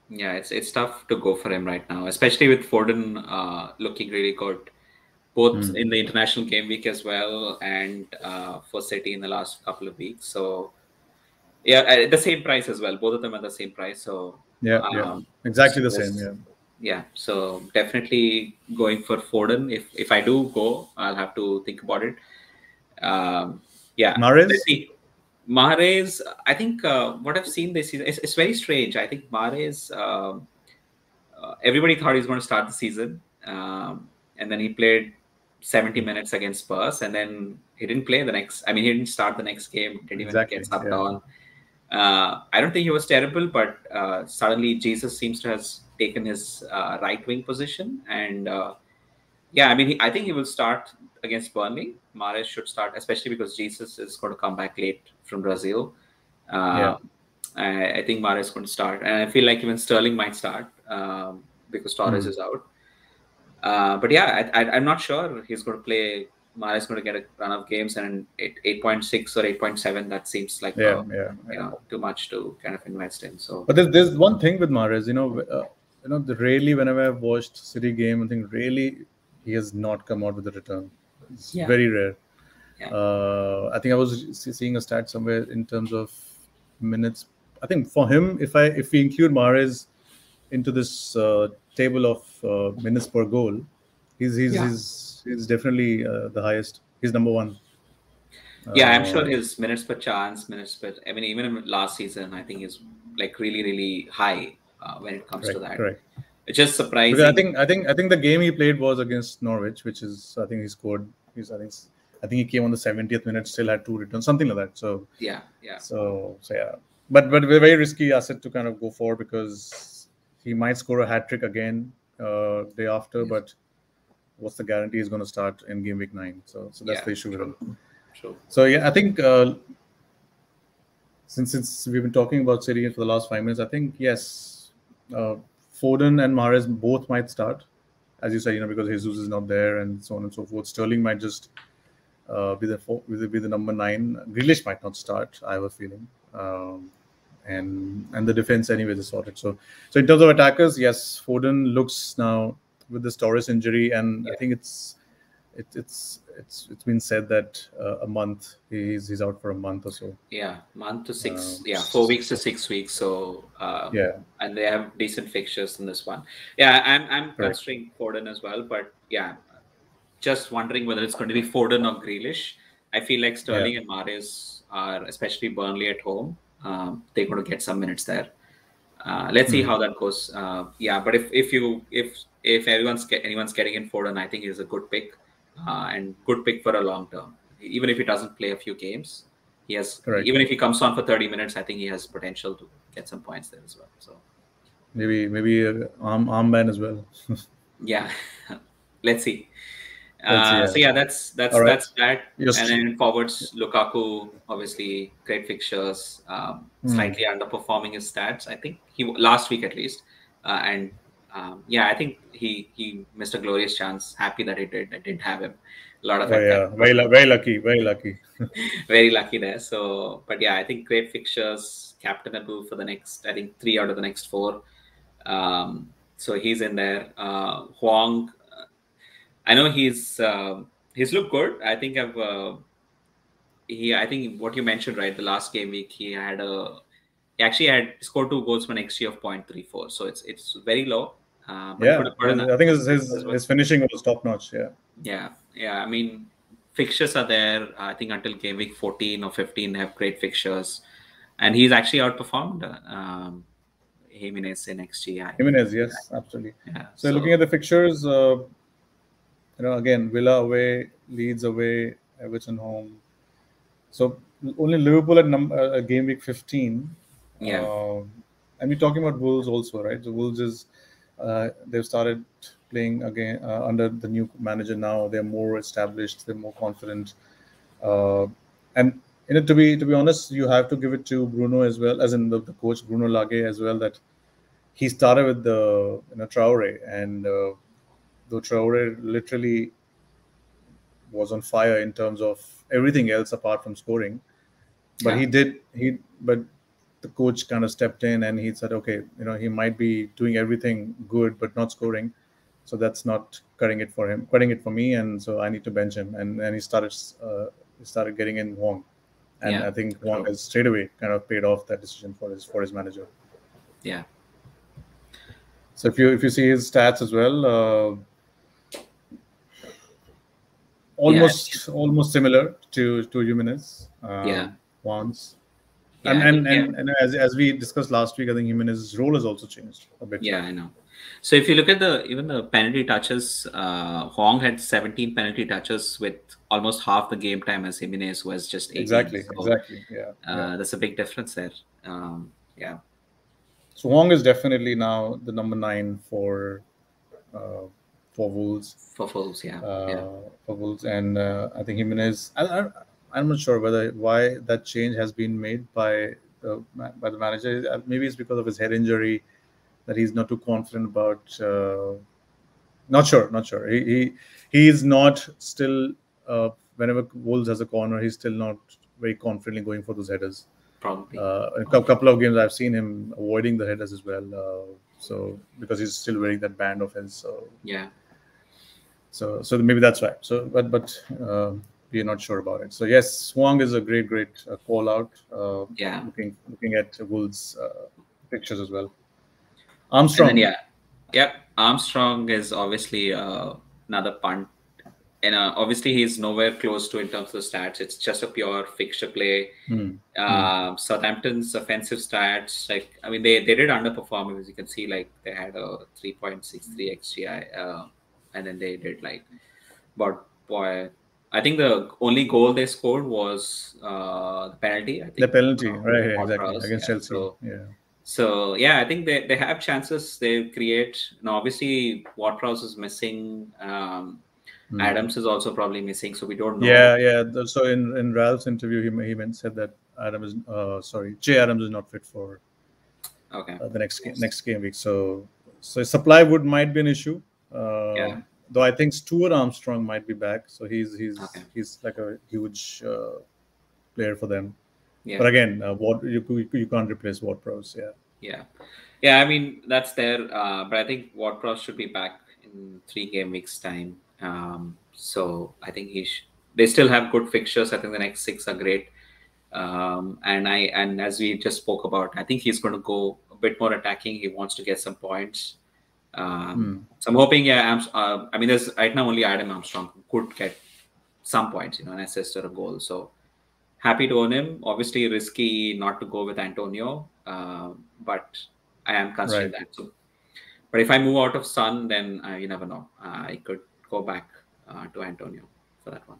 Yeah, it's tough to go for him right now, especially with Foden looking really good. both in the international game week as well, and for City in the last couple of weeks. So yeah, at the same price as well. Both of them are the same price. So exactly the same. Yeah. So definitely going for Foden. If I do go, I'll have to think about it. Mahrez? Let's see. Mahrez, I think what I've seen this season, it's very strange. I think Mahrez, everybody thought he was going to start the season, and then he played 70 minutes against Spurs, and then he didn't play the next. I mean, he didn't start the next game. Didn't even get subbed on. I don't think he was terrible, but suddenly Jesus seems to have taken his right wing position, and I mean, I think he will start against Burnley. Mahrez should start, especially because Jesus is going to come back late from Brazil. I think Mahrez is going to start, and I feel like even Sterling might start because Torres is out. But yeah, I'm not sure he's going to play. Mahrez is going to get a run of games, and 8.6 or 8.7, that seems like too much to kind of invest in. So, but there's one thing with Mahrez, rarely whenever I've watched City game, I think really he has not come out with a return. It's very rare. I think I was seeing a stat somewhere in terms of minutes. I think for him, if we include Mahrez into this table of minutes per goal, he's definitely the highest. He's number one. I'm sure his minutes per chance, I mean, even in last season, I think is like really, really high when it comes to that. Correct. It's just surprising. Because I think the game he played was against Norwich, which is I think he scored. I think he came on the 70th minute, still had 2 returns, something like that. So So but we're very risky asset to kind of go for, because he might score a hat trick again day after, but what's the guarantee he's going to start in game week 9? So that's the issue with him. True. So I think since we've been talking about City for the last 5 minutes, I think yes, Foden and Mahrez both might start, as you say, because Jesus is not there and so on and so forth. Sterling might just be the number 9. Grealish might not start, I have a feeling. And the defense anyways is sorted. So in terms of attackers, yes, Foden looks now with this Torres injury, and I think it's been said that a month he's out for a month or so. Month to 6. 4 weeks to 6 weeks. So and they have decent fixtures in this one. I'm considering Foden as well, but just wondering whether it's going to be Foden or Grealish. I feel like Sterling and Mahrez are, especially Burnley at home, they're going to get some minutes there. Let's see how that goes. But if anyone's getting in Foden, I think he's a good pick, and good pick for a long term. Even if he doesn't play a few games, he has. Even if he comes on for 30 minutes, I think he has potential to get some points there as well. So maybe armband as well. Let's see. That's that. And then forwards, Lukaku, obviously great fixtures, slightly underperforming his stats, I think last week at least, and I think he missed a glorious chance. Happy that I didn't have him. A lot of very lucky very lucky there. So but I think great fixtures, captainable for the next, I think 3 out of the next 4, so he's in there. Huang, I know he's looked good. I think I think what you mentioned, right? The last game week, he actually had scored 2 goals for an XG of 0.34. So it's very low. I think his finishing was top notch. I mean, fixtures are there. I think until game week 14 or 15, they have great fixtures, and he's actually outperformed Jimenez in XG. Jimenez, yes, absolutely. So looking at the fixtures. Again, Villa away, Leeds away, Everton home. So only Liverpool at game week 15. And we're talking about Wolves also, right? So Wolves is they've started playing again under the new manager now. They're more established. They're more confident. And to be honest, you have to give it to Bruno as well, as in the coach Bruno Lage as well, that he started with the Traore, and though Traore literally was on fire in terms of everything else apart from scoring, but but the coach kind of stepped in and he said, okay, he might be doing everything good but not scoring, so that's not cutting it for me, and so I need to bench him. And then he started getting in Wong, and I think Wong has straight away kind of paid off that decision for his manager. Yeah. So if you see his stats as well, almost similar to Jimenez. Wong's. And as we discussed last week, I think Jimenez's role has also changed a bit. Yeah, I know. So if you look at even the penalty touches, Hong had 17 penalty touches with almost half the game time as Jimenez was just 18. Exactly. Yeah. That's a big difference there. Yeah. So Hong is definitely now the number 9 for Wolves. For Wolves, yeah. For Wolves, and I think Jimenez. I'm not sure why that change has been made by the manager. Maybe it's because of his head injury that he's not too confident about. Not sure. He is not still. Whenever Wolves has a corner, he's still not very confidently going for those headers. Probably. A couple of games I've seen him avoiding the headers as well. So because he's still wearing that band of his. So maybe that's right. So but we're not sure about it. So yes, Hwang is a great call out. Looking at Wolves pictures as well. Armstrong. Armstrong is obviously another punt. And obviously he's nowhere close to in terms of stats. It's just a pure fixture play. Southampton's offensive stats, they did underperform, as you can see. Like they had a 3.63 XGI, and then they did I think the only goal they scored was the penalty. I think the penalty, right? Exactly, against Chelsea. So I think they have chances. They create. Now, obviously, Ward-Prowse is missing. Adams is also probably missing, so we don't know. Yeah. So in Ralph's interview, he said that Jay Adams is not fit for the next game week. So supply might be an issue. Though I think Stuart Armstrong might be back, so he's like a huge player for them. But again, you can't replace Ward-Prowse. I mean that's there, but I think Ward-Prowse should be back in 3 game weeks time. So I think they still have good fixtures. I think the next 6 are great. And as we just spoke about, I think he's going to go a bit more attacking. He wants to get some points. So I'm hoping, there's right now only Adam Armstrong who could get some points, an assist or a goal. So happy to own him. Obviously risky not to go with Antonio, but I am considering that too. But if I move out of Son, then you never know. I could go back to Antonio for that one.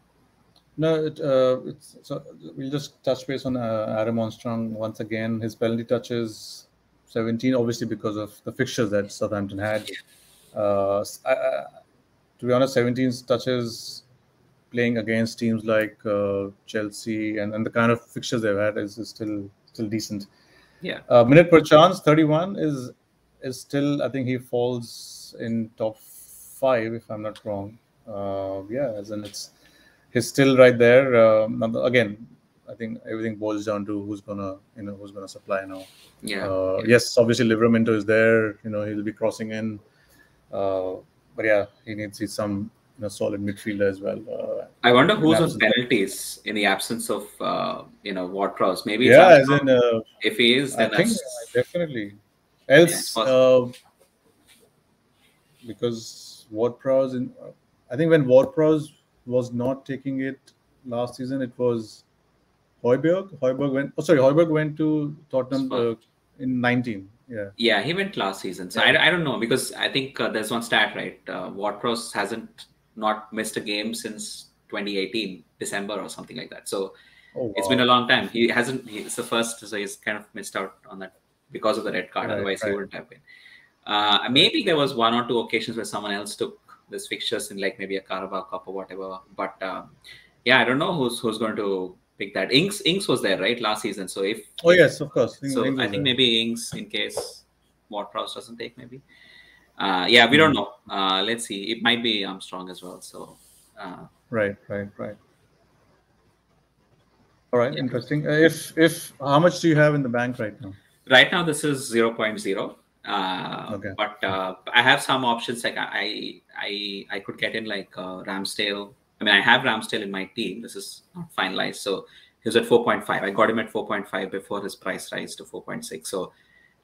No, so we'll just touch base on Adam Armstrong once again. His penalty touches 17, obviously because of the fixtures that Southampton had. To be honest, 17 touches playing against teams like Chelsea and the kind of fixtures they've had is still decent. Minute per chance 31 is still, I think he falls in top 5 if I'm not wrong. As in he's still right there. Again, I think everything boils down to who's gonna supply now. Yes, obviously Livramento is there. He'll be crossing in. But he needs some solid midfielder as well. I wonder who's on penalties in the absence of Ward-Prowse. Maybe if he is, then I think definitely. Else, because Ward-Prowse, I think when Ward-Prowse was not taking it last season, it was Højbjerg. Højbjerg went to Tottenham in 19. Yeah, he went last season. So I don't know, because I think there's one stat, right? Ward-Prowse hasn't not missed a game since 2018 December or something like that. So it's been a long time. It's the first, so he's kind of missed out on that because of the red card. Otherwise he wouldn't have been. Maybe there was 1 or 2 occasions where someone else took this fixtures in maybe a Carabao Cup or whatever. But I don't know who's going to pick that. Ings was there, right, last season. So yes, of course. I think maybe Ings, in case Ward-Prowse doesn't take, maybe. We don't know. Let's see. It might be Armstrong as well. So right. All right, interesting. If how much do you have in the bank right now? Right now, this is 0.0. Okay. But I have some options. Like I could get in like Ramsdale. I mean, I have Ramsdale in my team. This is not finalized. So he was at 4.5. I got him at 4.5 before his price rise to 4.6. So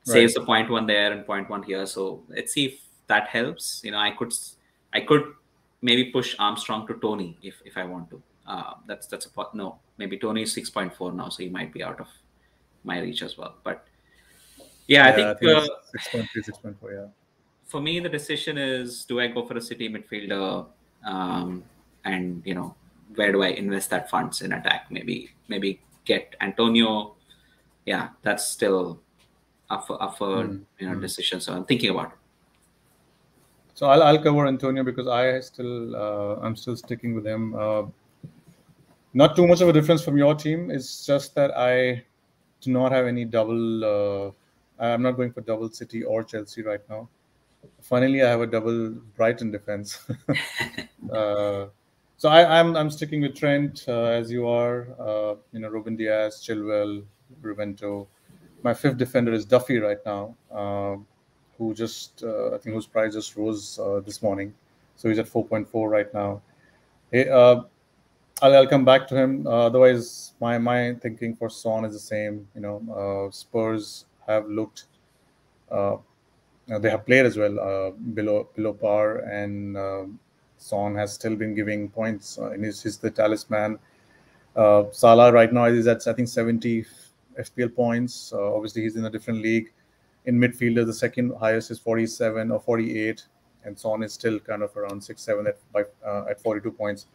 saves the 0.1 there and 0.1 here. So let's see if that helps. You know, I could maybe push Armstrong to Tony if I want to. That's a no. Maybe Tony is 6.4 now, so he might be out of my reach as well. But yeah, I I think think it's 6.3, 6.4. Yeah. for me the decision is: do I go for a City midfielder, and you know, where do I invest that funds in attack? Maybe get Antonio. Yeah, that's still up for decision. So I'm thinking about it. So I'll cover Antonio because I'm still sticking with him. Not too much of a difference from your team. It's just that I do not have any double. I'm not going for double City or Chelsea right now. Funnily, I have a double Brighton defense. So I'm sticking with Trent as you are. Ruben Diaz, Chilwell, Rivento. My fifth defender is Duffy right now, who just I think whose price just rose this morning, so he's at 4.4 right now. Hey, I'll come back to him. Otherwise, my thinking for Son is the same. Spurs have looked. They have played as well below par, and Son has still been giving points. And he's the talisman. Salah right now is at I think 70 FPL points. Obviously, he's in a different league. In midfielder, the second highest is 47 or 48, and Son is still kind of around 6-7 at 42 points.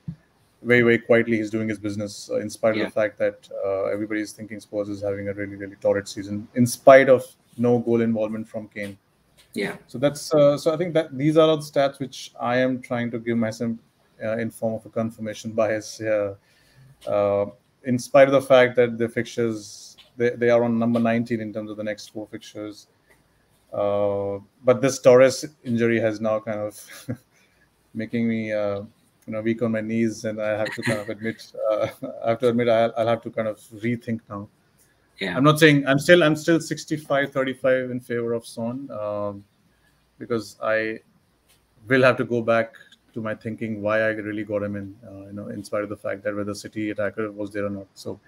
Very, very quietly, he's doing his business in spite of the fact that everybody's thinking Spurs is having a really, really torrid season, in spite of no goal involvement from Kane. Yeah. So that's so I think that these are all the stats which I am trying to give myself in form of a confirmation bias here. In spite of the fact that the fixtures they are on number 19 in terms of the next 4 fixtures, but this Torres injury has now kind of making me weak on my knees, and I have to kind of admit I'll have to kind of rethink now. Yeah. I'm not saying I'm still 65-35 in favor of Son, because I will have to go back to my thinking why I really got him in spite of the fact that whether City attacker was there or not. So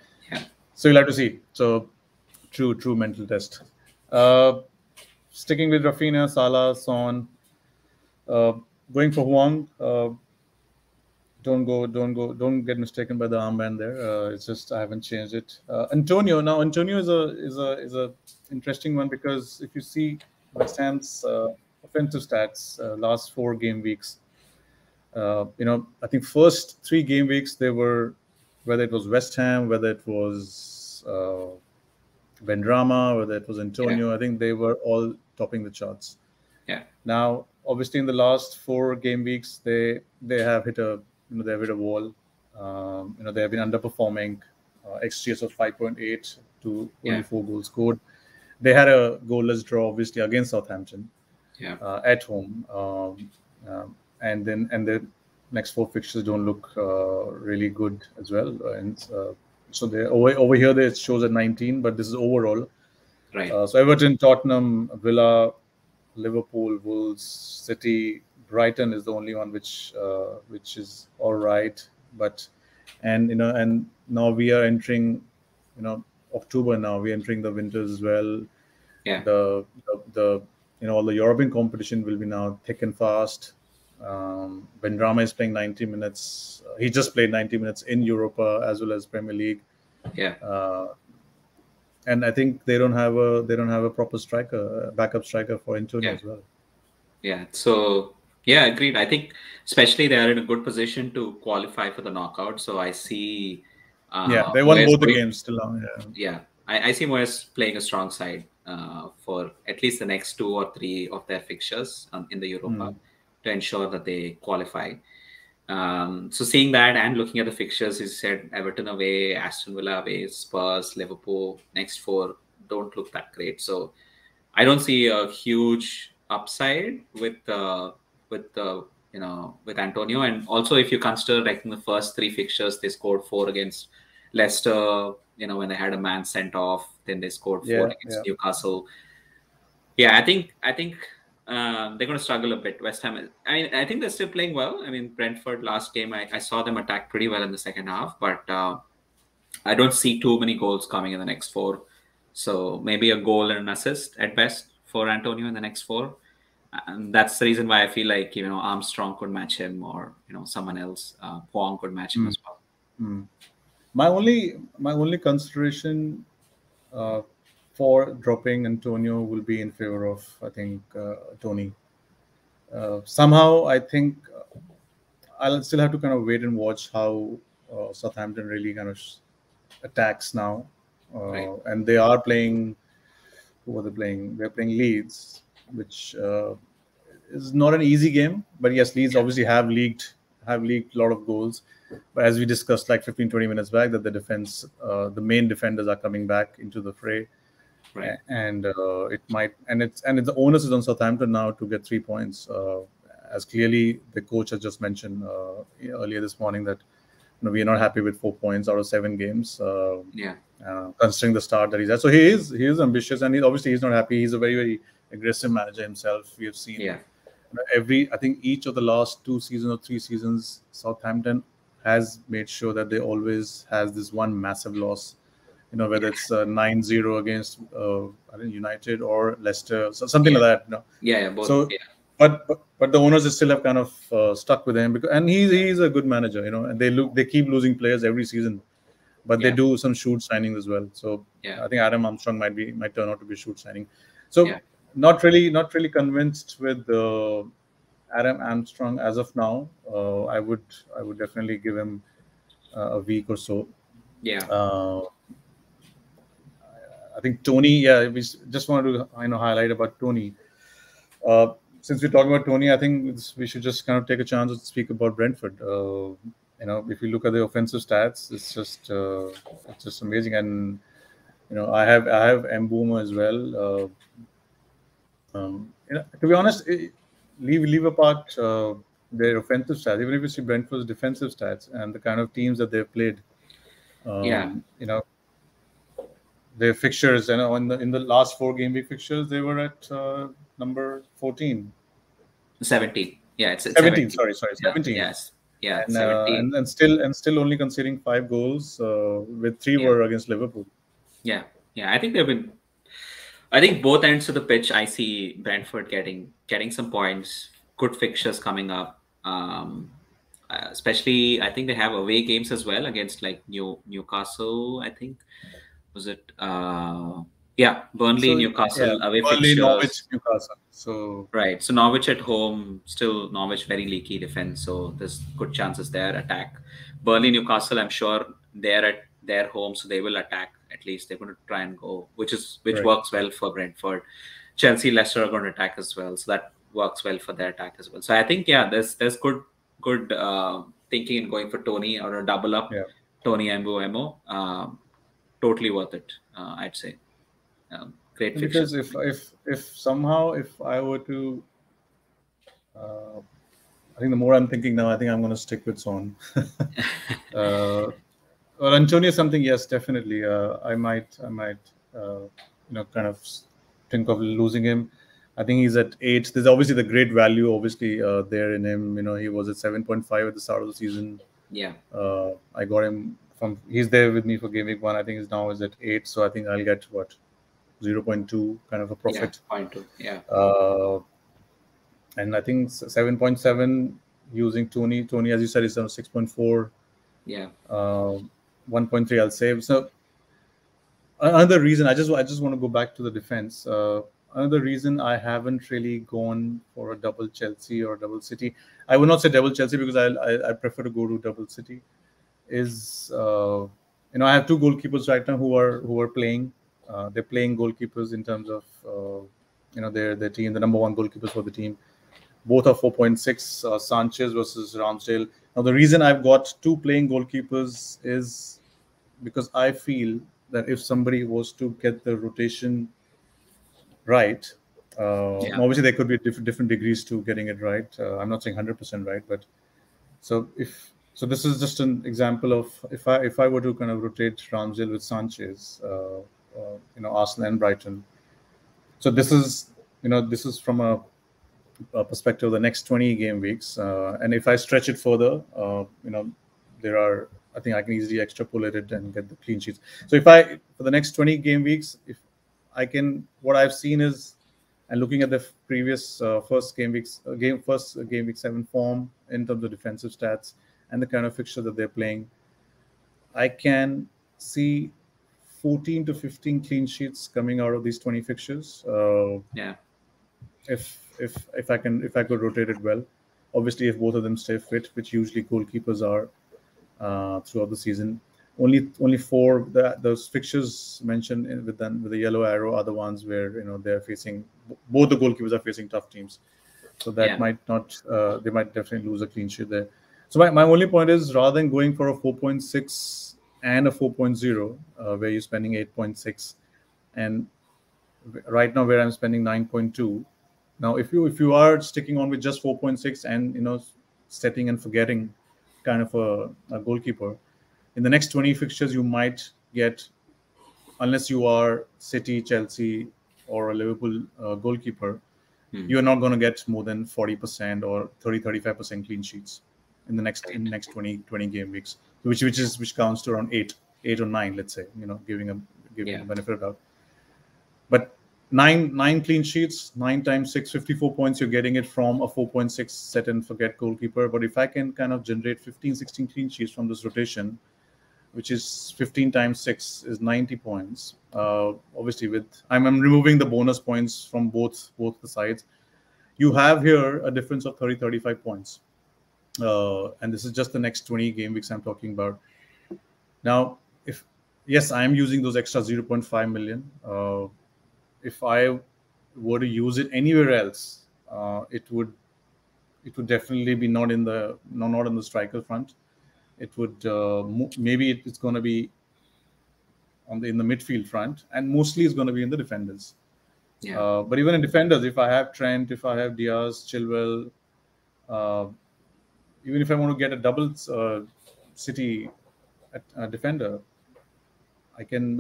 you'll have to see. So true mental test. Sticking with Rafinha, Salah, Son, going for Huang. Don't get mistaken by the armband there. It's just I haven't changed it. Antonio is a interesting one, because if you see West Ham's offensive stats last 4 game weeks, I think first 3 game weeks they were, whether it was West Ham, whether it was Benrahma, whether it was Antonio, I think they were all topping the charts. Yeah. Now, obviously, in the last 4 game weeks, they have hit a wall. They have been underperforming. XGS of 5.8 to only 4 goals scored. They had a goalless draw, obviously, against Southampton at home, and the next 4 fixtures don't look really good as well. And so they over here it shows at 19, but this is overall. Right. So Everton, Tottenham, Villa, Liverpool, Wolves, City, Brighton is the only one which is all right. But and now we are entering October now. We're entering the winters as well. Yeah. The all the European competition will be now thick and fast. Benrahma is playing 90 minutes. He just played 90 minutes in Europa as well as Premier League. Yeah. And I think they don't have a proper backup striker for Antonio as well. Yeah. So agreed. I think especially they are in a good position to qualify for the knockout. So I see. They won both the games still now. Yeah. I see Moyes playing a strong side for at least the next 2 or 3 of their fixtures in the Europa to ensure that they qualify. So seeing that and looking at the fixtures, he said Everton away, Aston Villa away, Spurs, Liverpool, next 4 don't look that great. So I don't see a huge upside with Antonio. And also, if you consider like in the first 3 fixtures, they scored 4 against Leicester. When they had a man sent off, then they scored 4 against Newcastle. Yeah, I think they're going to struggle a bit. West Ham. I think they're still playing well. I mean, Brentford last game, I saw them attack pretty well in the second half, but I don't see too many goals coming in the next four. So maybe a goal and an assist at best for Antonio in the next four. And that's the reason why I feel like Armstrong could match him, or someone else, Huang could match him as well. My only consideration for dropping Antonio will be in favor of, I think, Tony. Somehow, I think I'll still have to kind of wait and watch how Southampton really kind of attacks now. Right. And they are playing. Who are they playing? They're playing Leeds, which is not an easy game. But yes, Leeds obviously have leaked a lot of goals. But as we discussed like 15-20 minutes back, that the defense, the main defenders are coming back into the fray. Right. And it might, and it's the onus is on Southampton now to get 3 points, as clearly the coach has just mentioned earlier this morning that we are not happy with 4 points out of 7 games. Considering the start that he's had, so he is ambitious, and he's not happy. He's a very, very aggressive manager himself. We have seen I think each of the last 2 seasons or 3 seasons, Southampton has made sure that they always has this one massive loss. Whether it's 9-0 against I think United or Leicester, so something like that. Both. So, but the owners still have kind of stuck with him and he's a good manager. And they keep losing players every season, but they do some shoot signings as well. So I think Adam Armstrong might turn out to be a shoot signing. So not really convinced with Adam Armstrong as of now. I would definitely give him a week or so. I think Tony, we just wanted to highlight about Tony. Since we're talking about Tony, I think we should just kind of take a chance to speak about Brentford. If you look at the offensive stats, it's just amazing. And I have Mbeumo as well. To be honest, leave apart their offensive stats. Even if you see Brentford's defensive stats and the kind of teams that they've played, their fixtures, in the last 4 game week fixtures, they were at number 14. 17. Yeah, it's 17. Sorry, 17. Yes. Yeah, and still only conceding 5 goals, with 3 were against Liverpool. Yeah. I think both ends of the pitch, I see Brentford getting some points, good fixtures coming up. Especially, I think they have away games as well against like Newcastle, I think. Was it Burnley, Newcastle, away Burnley, fixtures. Norwich, Newcastle. So right. So Norwich at home, still Norwich very leaky defense, so there's good chances there. Attack. Burnley, Newcastle, I'm sure they're at their home, so they will attack. At least they're going to try and go, which works well for Brentford. Chelsea, Leicester are going to attack as well, so that works well for their attack as well. So I think there's good thinking in going for Tony or a double up. Tony and Mbeumo. Totally worth it, I'd say. Great because if I were to, I think the more I'm thinking now, I think I'm going to stick with Son. Well, Antonio something, yes, definitely. I might kind of think of losing him. I think he's at 8. There's obviously the great value, there in him. He was at 7.5 at the start of the season. I got him. He's there with me for Game Week 1. I think he's now at 8, so I think I'll get 0.2 kind of a profit. 0.2, and I think 7.7 using Tony. Tony, as you said, is on 6.4. 1.3 I'll save. So another reason, I just want to go back to the defense. Another reason I haven't really gone for a double Chelsea or double City. I would not say double Chelsea because I prefer to go to double City. Is I have 2 goalkeepers right now who are playing. They're playing goalkeepers in terms of their team, the number 1 goalkeepers for the team. Both are 4.6. Sanchez versus Ramsdale. Now the reason I've got 2 playing goalkeepers is because I feel that if somebody was to get the rotation right, obviously there could be different degrees to getting it right. I'm not saying 100% right, but so this is just an example of if I were to kind of rotate Ramsdale with Sanchez, Arsenal and Brighton. So this is this is from a perspective of the next 20 game weeks, and if I stretch it further, there are, I think I can easily extrapolate it and get the clean sheets. So for the next 20 game weeks, if I can, what I've seen is, and looking at the previous first game week 7 form in terms of defensive stats and the kind of fixture that they're playing, I can see 14 to 15 clean sheets coming out of these 20 fixtures. If I could rotate it well, obviously if both of them stay fit, which usually goalkeepers are throughout the season. Only 4 those fixtures mentioned with the yellow arrow are the ones where they're facing, both the goalkeepers are facing tough teams, so that might not they might definitely lose a clean sheet there. So my only point is, rather than going for a 4.6 and a 4.0 where you're spending 8.6, and right now where I'm spending 9.2. Now if you are sticking on with just 4.6 and setting and forgetting kind of a goalkeeper, in the next 20 fixtures you might get, unless you are City, Chelsea, or a Liverpool goalkeeper, you're not going to get more than 40% or 35% clean sheets in the next 20 game weeks, which counts to around 8 or 9, let's say, giving a benefit of doubt. But nine clean sheets, 9 times 6, 54 points. You're getting it from a 4.6 set and forget goalkeeper. But if I can kind of generate 15, 16 clean sheets from this rotation, which is 15 times 6 is 90 points. Obviously, I'm removing the bonus points from both the sides. You have here a difference of 35 points. And this is just the next 20 game weeks I'm talking about. Now, I am using those extra 0.5 million. If I were to use it anywhere else, it would definitely be not in the striker front. It would maybe it's going to be in the midfield front, and mostly it's going to be in the defenders. But even in defenders, if I have Trent, if I have Diaz, Chilwell, even if I want to get a double City defender, I can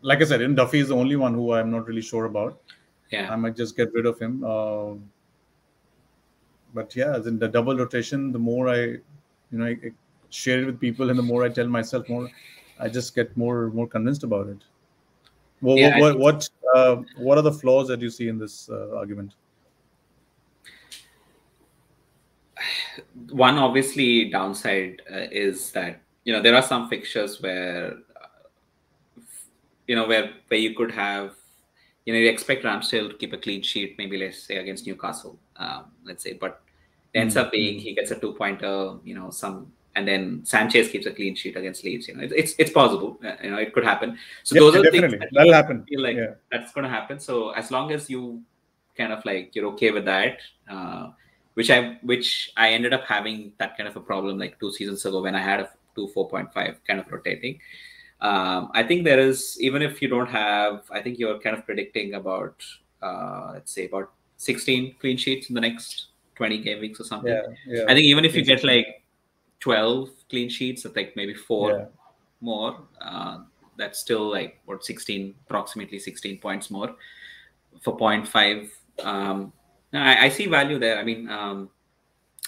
like I said, Duffy is the only one who I'm not really sure about. I might just get rid of him. But in the double rotation, the more I share it with people, and the more I tell myself more, I just get more convinced about it. What are the flaws that you see in this argument? One obviously downside is that there are some fixtures where where you could have you expect Ramsdale to keep a clean sheet, maybe let's say against Newcastle, let's say, but it ends up being he gets a 2-pointer, and then Sanchez keeps a clean sheet against Leeds. It's possible, it could happen. So those are definitely things that'll happen. Feel like that's going to happen. So as long as you kind of you're okay with that, which I ended up having that kind of a problem like 2 seasons ago when I had a 4.5 kind of rotating. I think there is, even if you don't have, I think you're kind of predicting about, let's say about 16 clean sheets in the next 20 game weeks or something. I think even if you get 12 clean sheets, at maybe 4 more, that's still approximately 16 points more for 0.5. I see value there. I mean,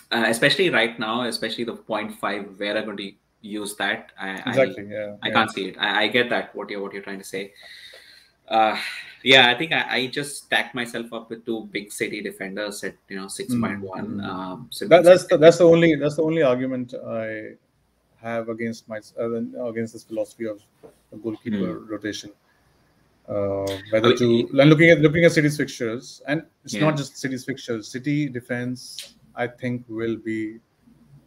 especially right now, especially the 0.5, where I'm going to use that. I can't see it. I get that what you're trying to say. I think I just stacked myself up with 2 big City defenders at 6.1. So that's the only argument I have against this philosophy of a goalkeeper rotation. Looking at City's fixtures, and it's not just City's fixtures. City defense, I think, will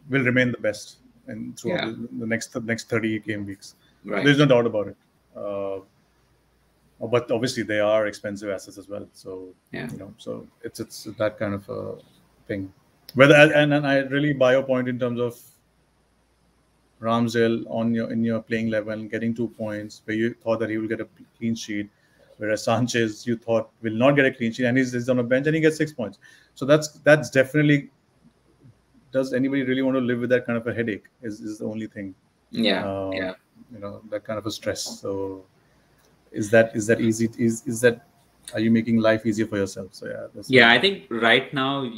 remain the best and throughout the next 30 game weeks. There's no doubt about it. But obviously they are expensive assets as well. So so it's that kind of a thing. And I really buy your point in terms of Ramsdale in your playing level, getting 2 points, where you thought that he will get a clean sheet, whereas Sanchez you thought will not get a clean sheet, and he's on a bench and he gets 6 points. So that's definitely. Does anybody really want to live with that kind of a headache? Is the only thing. That kind of a stress. So Is that easy? Is that, are you making life easier for yourself? So yeah, Yeah, I think right now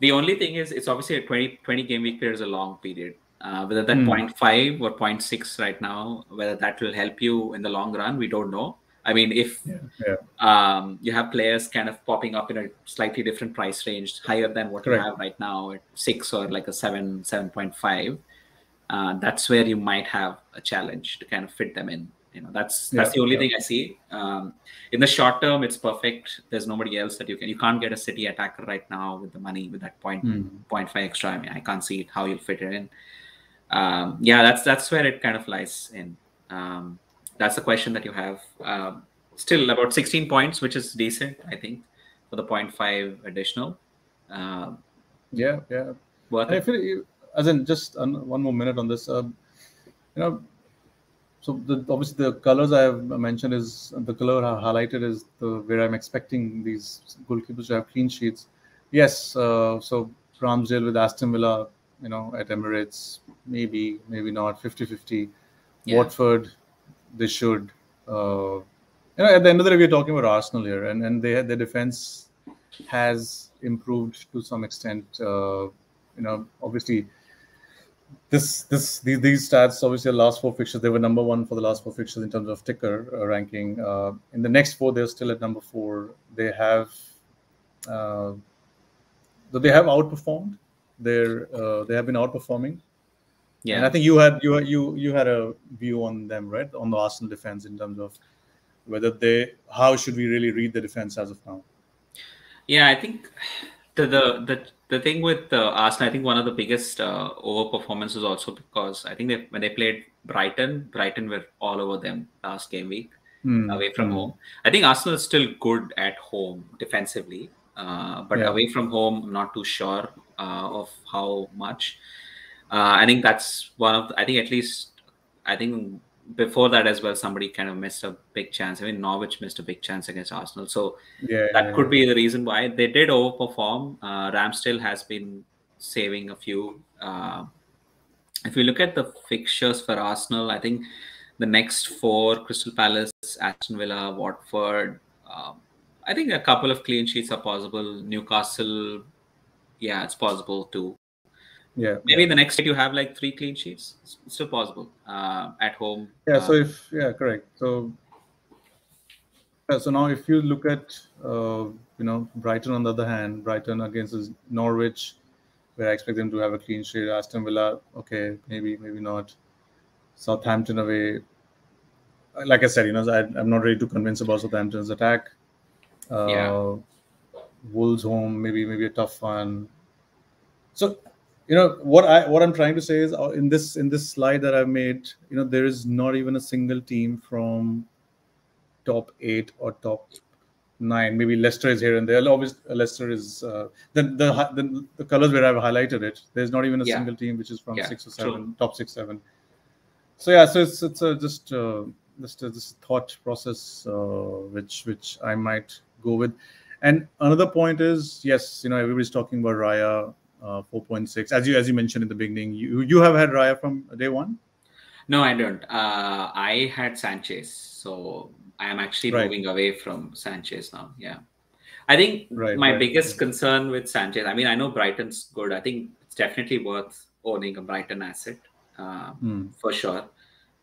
the only thing is it's obviously a 20 game week period is a long period. Whether that 0.5 or 0.6 right now, whether that will help you in the long run, we don't know. I mean, if you have players kind of popping up in a slightly different price range, higher than what you have right now at 6 or like a 7.5, that's where you might have a challenge to kind of fit them in. That's the only thing I see. In the short term, it's perfect. There's nobody else that you can't get a City attacker right now with the money with that 0.5 extra. I mean, I can't see how you'll fit it in. That's where it kind of lies in. That's the question that you have. Still about 16 points, which is decent, I think, for the 0.5 additional. Worth it. As in, just one more minute on this. So obviously the colors I have mentioned is the color I highlighted is where I'm expecting these goalkeepers to have clean sheets. Yes, so Ramsdale with Aston Villa, at Emirates, maybe not, 50-50. Watford, they should. At the end of the day, we're talking about Arsenal here, and their defense has improved to some extent. Obviously. These stats, obviously, the last 4 fixtures, they were number 1 for the last 4 fixtures in terms of ticker ranking. In the next 4, they're still at number 4. They have outperformed. They have been outperforming. Yeah, and I think you had a view on them, right, on the Arsenal defense in terms of how should we really read the defense as of now? Yeah, I think the thing with Arsenal, I think one of the biggest overperformances is also because I think when they played Brighton were all over them last game week away from home. I think Arsenal is still good at home defensively, but away from home, I'm not too sure of how much. I think that's I think before that as well, somebody kind of missed a big chance. I mean, Norwich missed a big chance against Arsenal. So that could be the reason why they did overperform. Ramsdale has been saving a few. If you look at the fixtures for Arsenal, I think the next 4, Crystal Palace, Aston Villa, Watford, I think a couple of clean sheets are possible. Newcastle, it's possible too. Maybe the next 8 you have like 3 clean sheets. It's still possible at home. Correct. So now if you look at Brighton on the other hand, Brighton against Norwich, where I expect them to have a clean sheet. Aston Villa, okay, maybe not. Southampton away. Like I said, I'm not ready to convince about Southampton's attack. Wolves home, maybe a tough one. So, what I'm trying to say is in this slide that I've made, there is not even a single team from top 8 or top 9. Maybe Leicester is here and there. Obviously, Leicester is the colors where I've highlighted it. There's not even a single team which is from 6 or 7, top 6, 7. So so it's just this thought process which I might go with. And another point is, yes, everybody's talking about Raya 4.6. As you mentioned in the beginning, you have had Raya from day one. No, I don't. I had Sanchez, so I am actually moving away from Sanchez now. Yeah. I think my biggest concern with Sanchez, I mean, I know Brighton's good. I think it's definitely worth owning a Brighton asset for sure.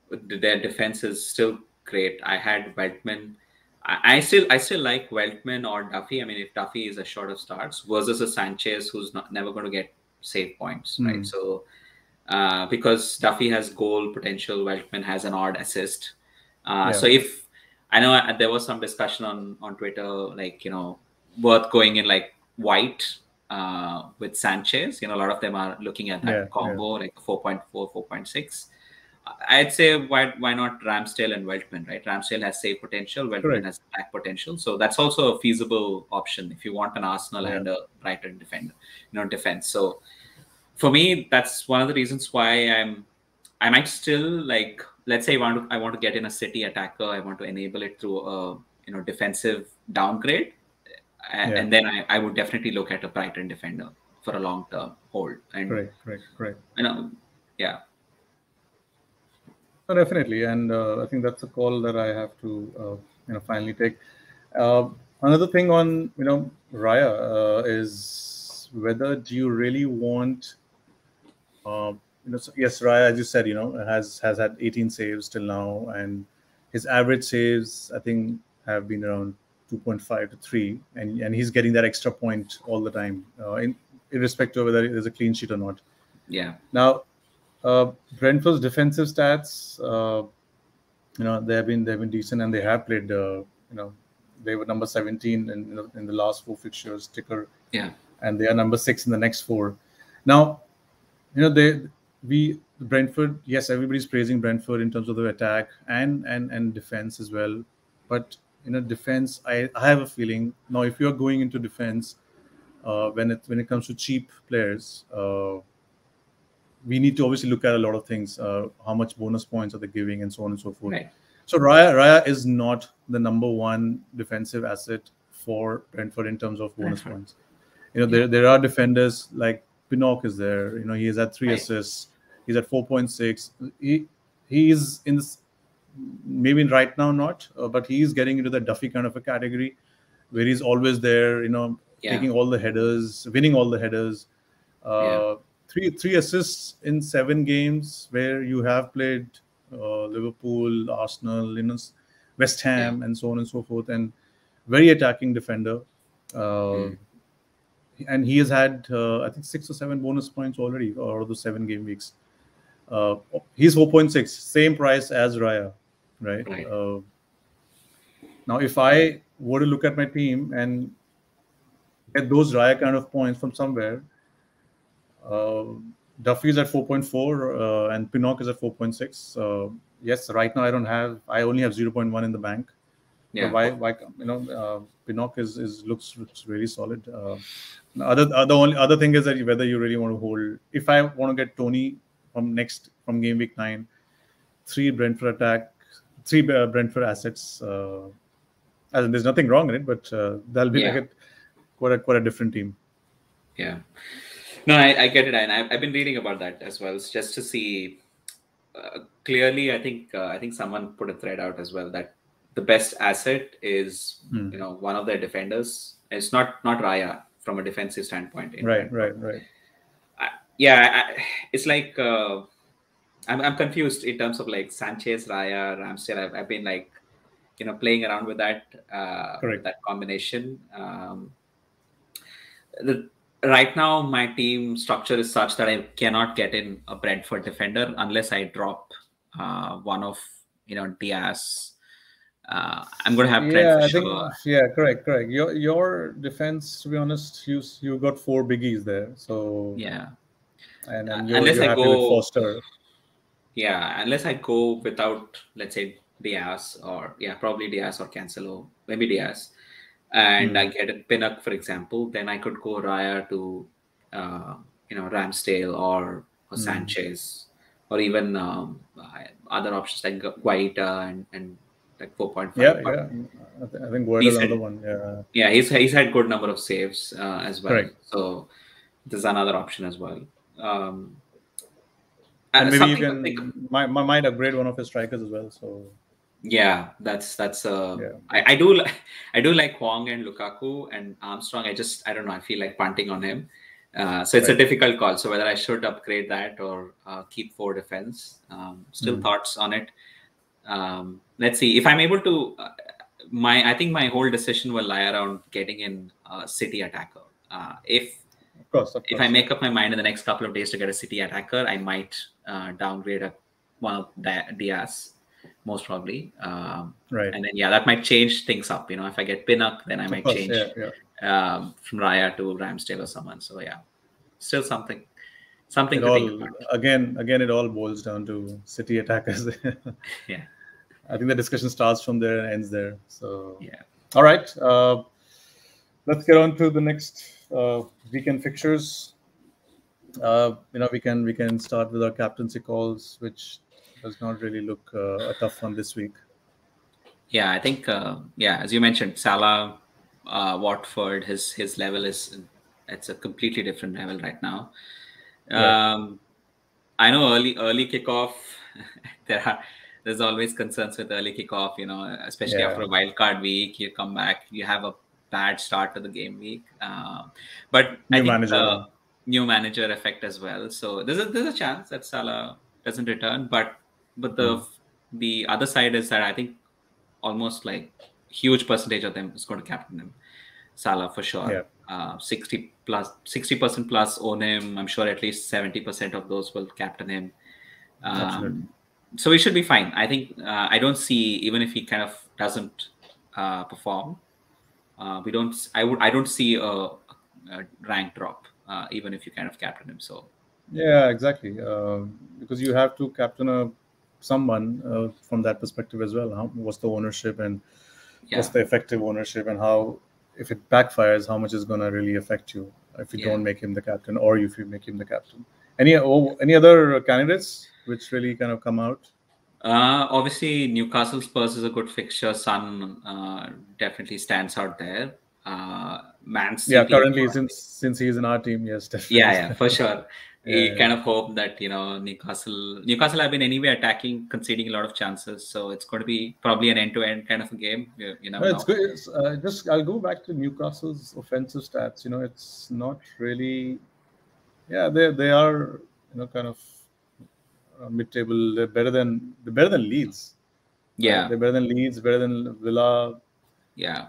Their defense is still great. I had Weltman. I still like Weltman or Duffy. I mean, if Duffy is a short of starts versus a Sanchez who's never going to get save points, right? So because Duffy has goal potential, Weltman has an odd assist. So if I know there was some discussion on Twitter, like, worth going in like White with Sanchez. A lot of them are looking at that combo, like 4.4, 4.6. I'd say why not Ramsdale and Weltman, right? Ramsdale has save potential, Weltman has attack potential. So that's also a feasible option if you want an Arsenal and a Brighton defense. So for me, that's one of the reasons why I might still, like, let's say I want to get in a City attacker, I want to enable it through a defensive downgrade, and then I would definitely look at a Brighton defender for a long term hold. And correct. Yeah. No, definitely, and I think that's a call that I have to finally take. Uh, Another thing on Raya is whether do you really want so yes, Raya, as you said, has had 18 saves till now, and his average saves I think have been around 2.5 to 3, and he's getting that extra point all the time, irrespective of whether there's a clean sheet or not. Yeah. Now, Brentford's defensive stats, they've been decent, and they have played. They were number 17 in the last 4 fixtures, ticker. Yeah. And they are number 6 in the next 4. Now, Brentford. Yes, everybody's praising Brentford in terms of the attack and defense as well. But defense, I have a feeling now if you're going into defense, when it comes to cheap players. We need to obviously look at a lot of things, how much bonus points are they giving and so on and so forth. Right. So Raya is not the number one defensive asset for Brentford in terms of bonus points. There are defenders like Pinnock is there. He has had 3 assists. He's at 4.6. He is in this, maybe right now not, but he's getting into the Duffy kind of a category where he's always there, taking all the headers, winning all the headers. Three assists in 7 games where you have played Liverpool, Arsenal, West Ham, and so on and so forth, and very attacking defender. And he has had I think 6 or 7 bonus points already out of the 7 game weeks. He's 4.6, same price as Raya, right? Now, if I were to look at my team and get those Raya kind of points from somewhere, Duffy is at 4.4 and Pinnock is at 4.6. Yes, right now I only have 0.1 in the bank. Yeah. Why Pinnock looks really solid. The only other thing is that whether you really want to hold. If I want to get Tony from game week 9, 3 Brentford assets. There's nothing wrong in it, but that'll be like quite a different team. Yeah. No, I get it, and I've been reading about that as well, just to see clearly. I think someone put a thread out as well that the best asset is one of their defenders. It's not Raya from a defensive standpoint. Right. It's like I'm confused in terms of like Sanchez, Raya, Ramsdale. I've been like playing around with that combination. Right now, my team structure is such that I cannot get in a Brentford defender unless I drop one of Diaz. I'm going to have Trent for sure. Yeah, correct. Your defense, to be honest, you got 4 biggies there. So yeah, and you're happy with Foster. Yeah, unless I go without, let's say, Diaz or probably Diaz or Cancelo, maybe Diaz. And I get a Pinnock, for example, then I could go Raya to, Ramsdale or Sanchez, or even other options like Guaita and like 4.5. Yeah. I think Guaita is another one. Yeah, he's had good number of saves as well. Correct. So there's another option as well. And maybe you can might upgrade one of his strikers as well. So. Yeah, that's I do like Huang and Lukaku and Armstrong. I don't know. I feel like punting on him. So it's a difficult call. So whether I should upgrade that or keep 4 defense, still thoughts on it. Let's see if I'm able to. I think my whole decision will lie around getting in City attacker. If I make up my mind in the next couple of days to get a City attacker, I might downgrade one of Diaz. Most probably, and then that might change things up. If I get Pinnock, then I might change from Raya to Ramsdale or someone. So still something to think about. Again, it all boils down to City attackers. Yeah, I think the discussion starts from there and ends there. So all right, let's get on to the next weekend fixtures. We can start with our captaincy calls, which does not really look a tough one this week. Yeah, I think as you mentioned, Salah, Watford, his level it's a completely different level right now. I know early kickoff there's always concerns with early kickoff, especially Yeah. after a wildcard week. You come back, you have a bad start to the game week. But I New think manager. new manager effect as well. So there's a chance that Salah doesn't return. But the other side is that I think almost like huge percentage of them is going to captain him. Salah for sure. Yeah. 60% plus own him. I'm sure at least 70% of those will captain him. Absolutely. So we should be fine. I think I don't see, even if he kind of doesn't perform, I don't see a rank drop, even if you kind of captain him. So Yeah, exactly. Because you have to captain someone from that perspective as well. What's the ownership and what's the effective ownership, and how, if it backfires, how much is going to really affect you if you don't make him the captain, or if you make him the captain. Any other candidates which really kind of come out? Obviously, Newcastle Spurs is a good fixture. Son definitely stands out there. Man City. Yeah, currently since he's in our team, yes, definitely. Yeah, for sure. We kind of hope that Newcastle have been anyway attacking, conceding a lot of chances. So it's going to be probably an end-to-end kind of a game. You never know. It's good. I'll go back to Newcastle's offensive stats. It's not really. Yeah, they are kind of mid-table. They're better than Leeds. Yeah, right? They're better than Leeds, better than Villa. Yeah.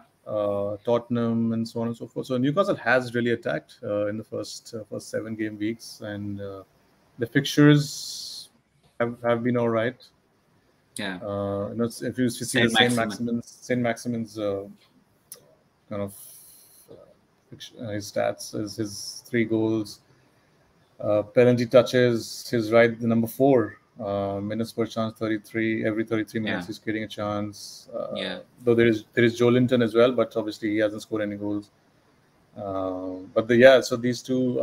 Tottenham and so on and so forth. So Newcastle has really attacked in the first 7 game weeks, and the fixtures have been all right. Yeah. If you see the Saint Maximin's kind of his stats is his 3 goals, penalty touches, his right, the number 4. Minutes per chance, 33. Every 33 minutes, he's creating a chance. Though there is Joe Linton as well, but obviously he hasn't scored any goals. So these two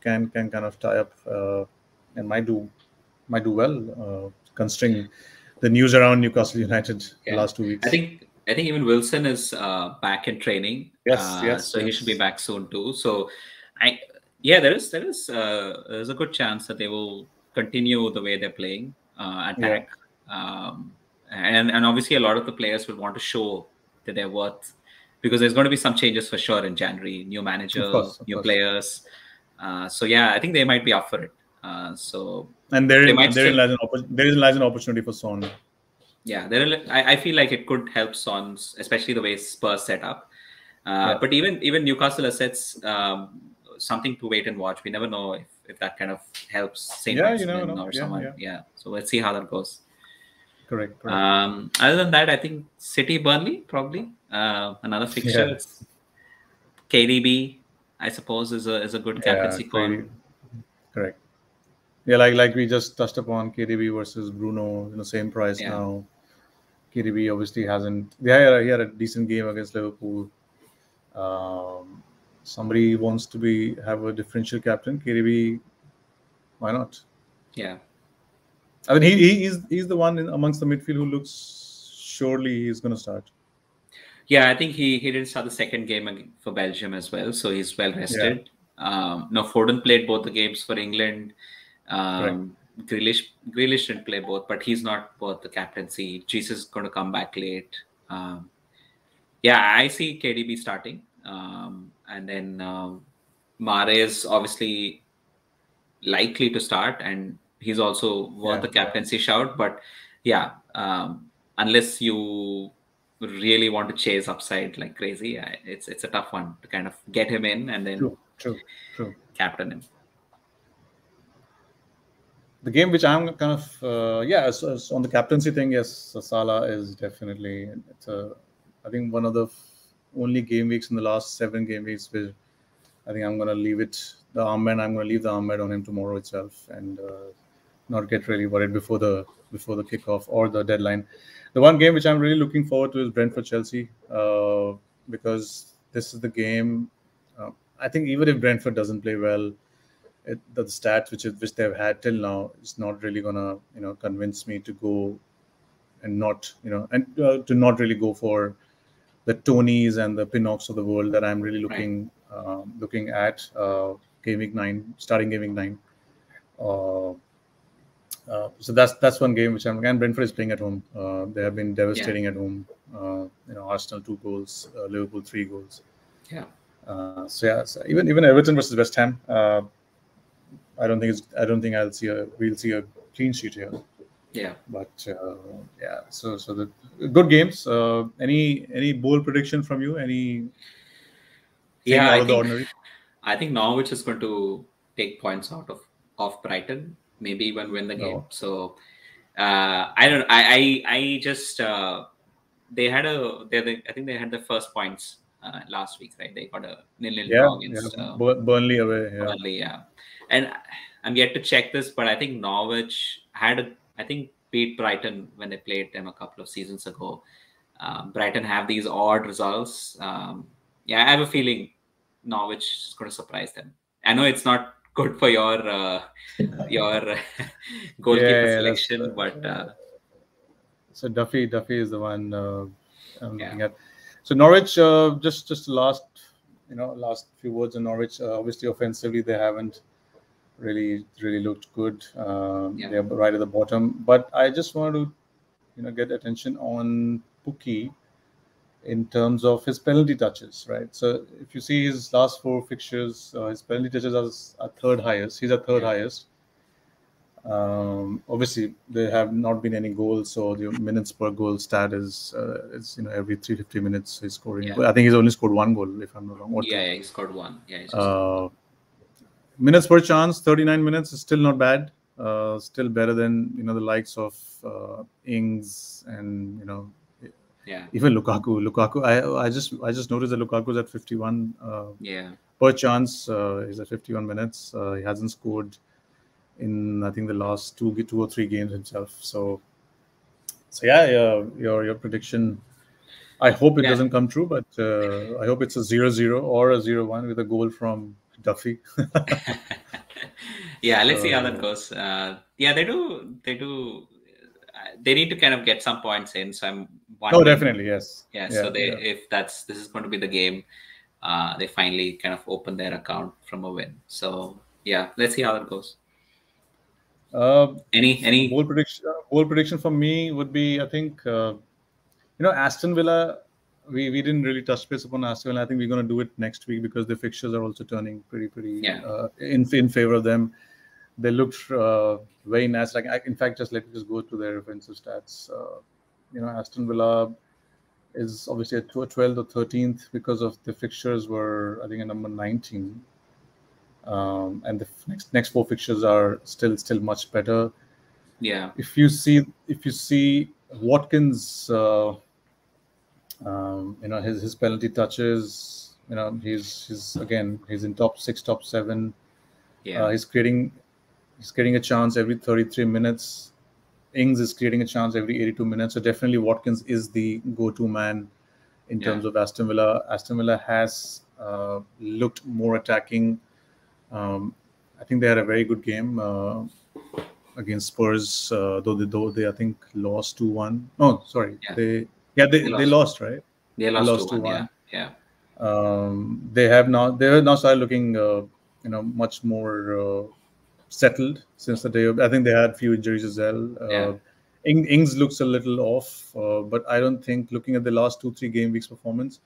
can kind of tie up and might do well, considering the news around Newcastle United the last 2 weeks. I think even Wilson is back in training. So he should be back soon too. So there's a good chance that they will continue the way they're playing, attack, and obviously a lot of the players will want to show that they're worth, because there's going to be some changes for sure in January. New manager, of course. players. I think they might be up for it. And there lies an opportunity for Son. Yeah, I feel like it could help Son, especially the way Spurs set up. But even Newcastle assets, something to wait and watch. We never know if that kind of helps Saint Maximin or someone. Yeah. So let's see how that goes. Correct. Other than that, I think City Burnley probably another fixture. It's KDB, I suppose, is a good captaincy call. Correct. Yeah, like we just touched upon, KDB versus Bruno, same price now. KDB obviously hasn't. He had a decent game against Liverpool. Somebody wants to have a differential captain. KDB, why not? Yeah. I mean, he's the one amongst the midfield who looks surely he's going to start. Yeah, I think he didn't start the second game for Belgium as well, so he's well rested. Foden played both the games for England. Grealish didn't play both, but he's not worth the captaincy. Jesus is going to come back late. I see KDB starting, and then Mahrez obviously likely to start, and he's also worth the captaincy shout. But unless you really want to chase upside like crazy, it's a tough one to kind of get him in and then true. captain him. The game which I'm kind of on the captaincy thing, yes, Salah is definitely I think one of the only game weeks in the last 7 game weeks where I think I'm going to leave the armband on him tomorrow itself, and not get really worried before the kickoff or the deadline. The one game which I'm really looking forward to is Brentford Chelsea, because this is the game. I think even if Brentford doesn't play well, the stats which they've had till now is not really gonna convince me to go and not to not really go for the Tonys and the Pinnocks of the world that I'm really looking at Game Week 9, starting Game Week 9. So that's one game which I'm again. Brentford is playing at home. They have been devastating at home. Arsenal 2 goals, Liverpool 3 goals. Yeah. So even Everton versus West Ham. I don't think we'll see a clean sheet here. Yeah. But so the good games. Any bold prediction from you? Any out of the ordinary? I think Norwich is going to take points out of Brighton, maybe even win the game. So I don't. I just I think they had the first points last week, right? They got a 0-0 draw against Burnley away. Yeah. Burnley, yeah. And I'm yet to check this, but I think Norwich beat Brighton when they played them a couple of seasons ago. Brighton have these odd results. I have a feeling Norwich is going to surprise them. I know it's not good for your goalkeeper selection, but so Duffy is the one I'm looking at. So Norwich, just the last few words on Norwich. Obviously, offensively they haven't really looked good. They're right at the bottom. But I just want to get attention on Pukki in terms of his penalty touches, right? So if you see his last 4 fixtures, his penalty touches are third highest. He's at third highest. Obviously, there have not been any goals, so the minutes per goal stat is every 350 minutes he's scoring. I think he's only scored 1 goal, if I'm not wrong. He scored 1. Yeah. Minutes per chance, 39 minutes is still not bad. Still better than the likes of Ings and even Lukaku. I just noticed that Lukaku's at 51 per chance. He's at 51 minutes. He hasn't scored in I think the last 2 or 3 games himself. So your prediction. I hope it doesn't come true, but I hope it's a 0-0 or a 0-1 with a goal from Duffy. Let's see how that goes. They do. They need to kind of get some points in. So I'm wondering. Oh, definitely, yes. If this is going to be the game, they finally kind of open their account from a win. So let's see how that goes. Any bold prediction for me would be, I think Aston Villa. We didn't really touch base upon Aston Villa. I think we're going to do it next week because the fixtures are also turning pretty in favor of them. They looked very nice. In fact, let me go to their offensive stats. Aston Villa is obviously at 12th or 13th because of the fixtures were, I think, at number 19. And the next 4 fixtures are still much better. Yeah. If you see Watkins, his penalty touches, he's in top 6, top 7. Yeah. He's creating a chance every 33 minutes. Ings is creating a chance every 82 minutes. So definitely Watkins is the go-to man in terms of Aston Villa. Aston Villa has looked more attacking. I think they had a very good game against Spurs, though they I think lost 2-1. No, sorry. They lost, right? They lost 2-1. They have now started looking much more settled since the day. I think they had a few injuries as well. Ings looks a little off, but I don't think, looking at the last 2-3 game weeks performance,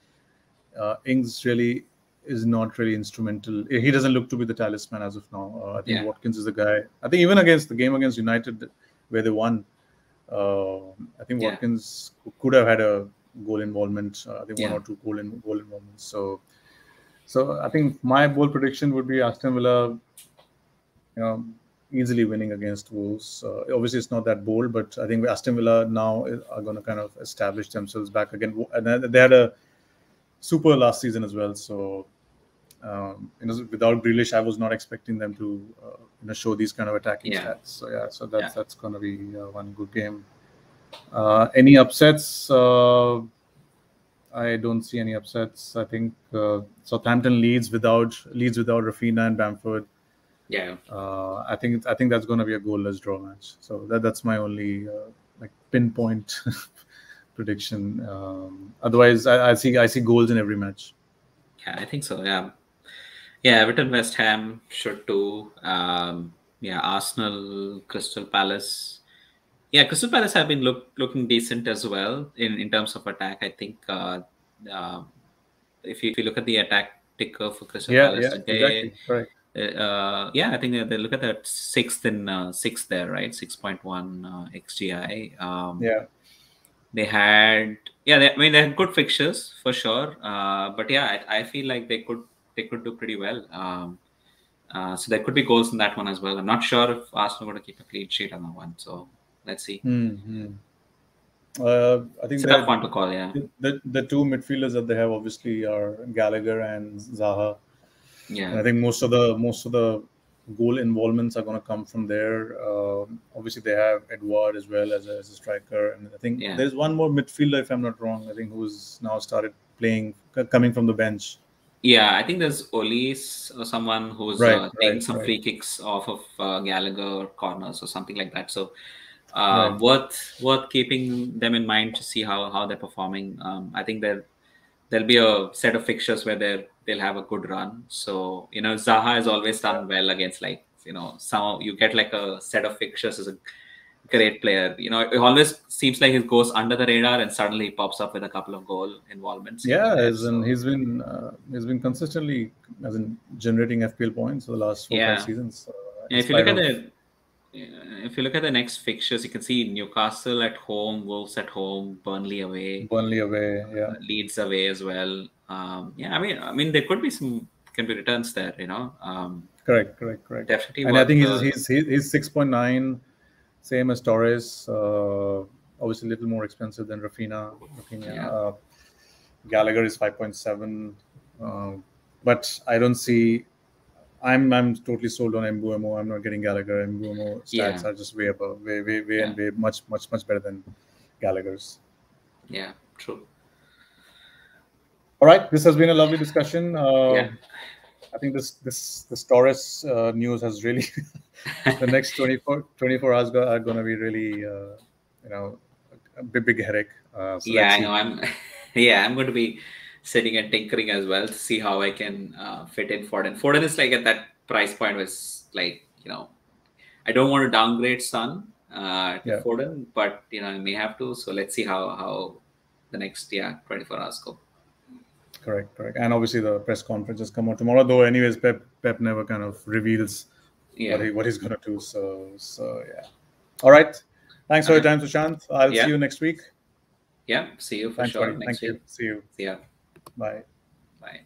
Ings really is not really instrumental. He doesn't look to be the talisman as of now. I think Watkins is the guy. I think even against the game against United where they won, I think Watkins could have had a goal involvement. I think 1 or 2 goal involvements. So I think my bold prediction would be Aston Villa, easily winning against Wolves. Obviously, it's not that bold, but I think Aston Villa now are going to kind of establish themselves back again. And they had a super last season as well. So, without Grealish, I was not expecting them to, show these kind of attacking stats. So that's going to be one good game. Any upsets? I don't see any upsets. I think Southampton leads without Raphinha and Bamford. I think that's going to be a goalless draw match. So that's my only pinpoint prediction. Otherwise, I see goals in every match. Yeah, I think so. Yeah, Everton West Ham should too. Yeah, Arsenal, Crystal Palace. Yeah, Crystal Palace have been looking decent as well in terms of attack. I think uh, if you look at the attack ticker for Crystal Yeah, Palace, yeah, exactly. Correct. yeah, I think they look at that sixth there, right? 6.1 XGI. Yeah. They had, yeah, I mean they had good fixtures for sure. But yeah, I feel like they could do pretty well. So there could be goals in that one as well. I'm not sure if Arsenal are going to keep a clean sheet on that one. So let's see. Hmm. I think It's a tough one to call. Yeah. the two midfielders that they have obviously are Gallagher and Zaha, and Yeah. I think most of the goal involvements are going to come from there. Obviously, they have Edward as well as a striker, and I think Yeah. there's one more midfielder, if I'm not wrong. I think who's now started playing, coming from the bench. Yeah, I think there's Olis or someone who's Right, taking right, some right, free kicks off of Gallagher corners or something like that. So right. worth keeping them in mind to see how they're performing. I think there'll be a set of fixtures where they'll have a good run. So Zaha has always done well against, like, some you get like a set of fixtures as a great player. It always seems like it goes under the radar and suddenly he pops up with a couple of goal involvements here and Yeah, there. as in So he's been consistently as in generating FPL points for the last 4 5 yeah. seasons, Yeah, in if you look spite at of the if you look at the next fixtures, you can see Newcastle at home, Wolves at home, Burnley away, Burnley away. Yeah, Leeds away as well. Yeah, I mean there could be can be returns there. correct. Definitely And I worth. think he's 6.9, same as Torres. Obviously, a little more expensive than Rafinha. Yeah, Gallagher is 5.7, but I don't see. I'm totally sold on Mbuemo. I'm not getting Gallagher. Mbuemo stats yeah, are just way above, way yeah, and way much better than Gallagher's. yeah. True. All right, this has been a lovely discussion. Yeah, I think this Taurus news has really the next 24 hours are going to be really a big headache. So yeah. let's I know. see. Yeah, I'm going to be sitting and tinkering as well to see how I can fit in Foden. Foden is like at that price point was like, I don't want to downgrade Son to Yeah, Foden, but I may have to. So let's see how the next 24 hours go. correct. And obviously the press conference has come out tomorrow. Though, anyways, Pep never kind of reveals Yeah. what he's going to do. So yeah. All right. Thanks for your Okay. time, Sushant. I'll see Yeah. you next week. Yeah. See you for Thanks, sure buddy. next Thank you. week. See you. See ya. Bye. Bye.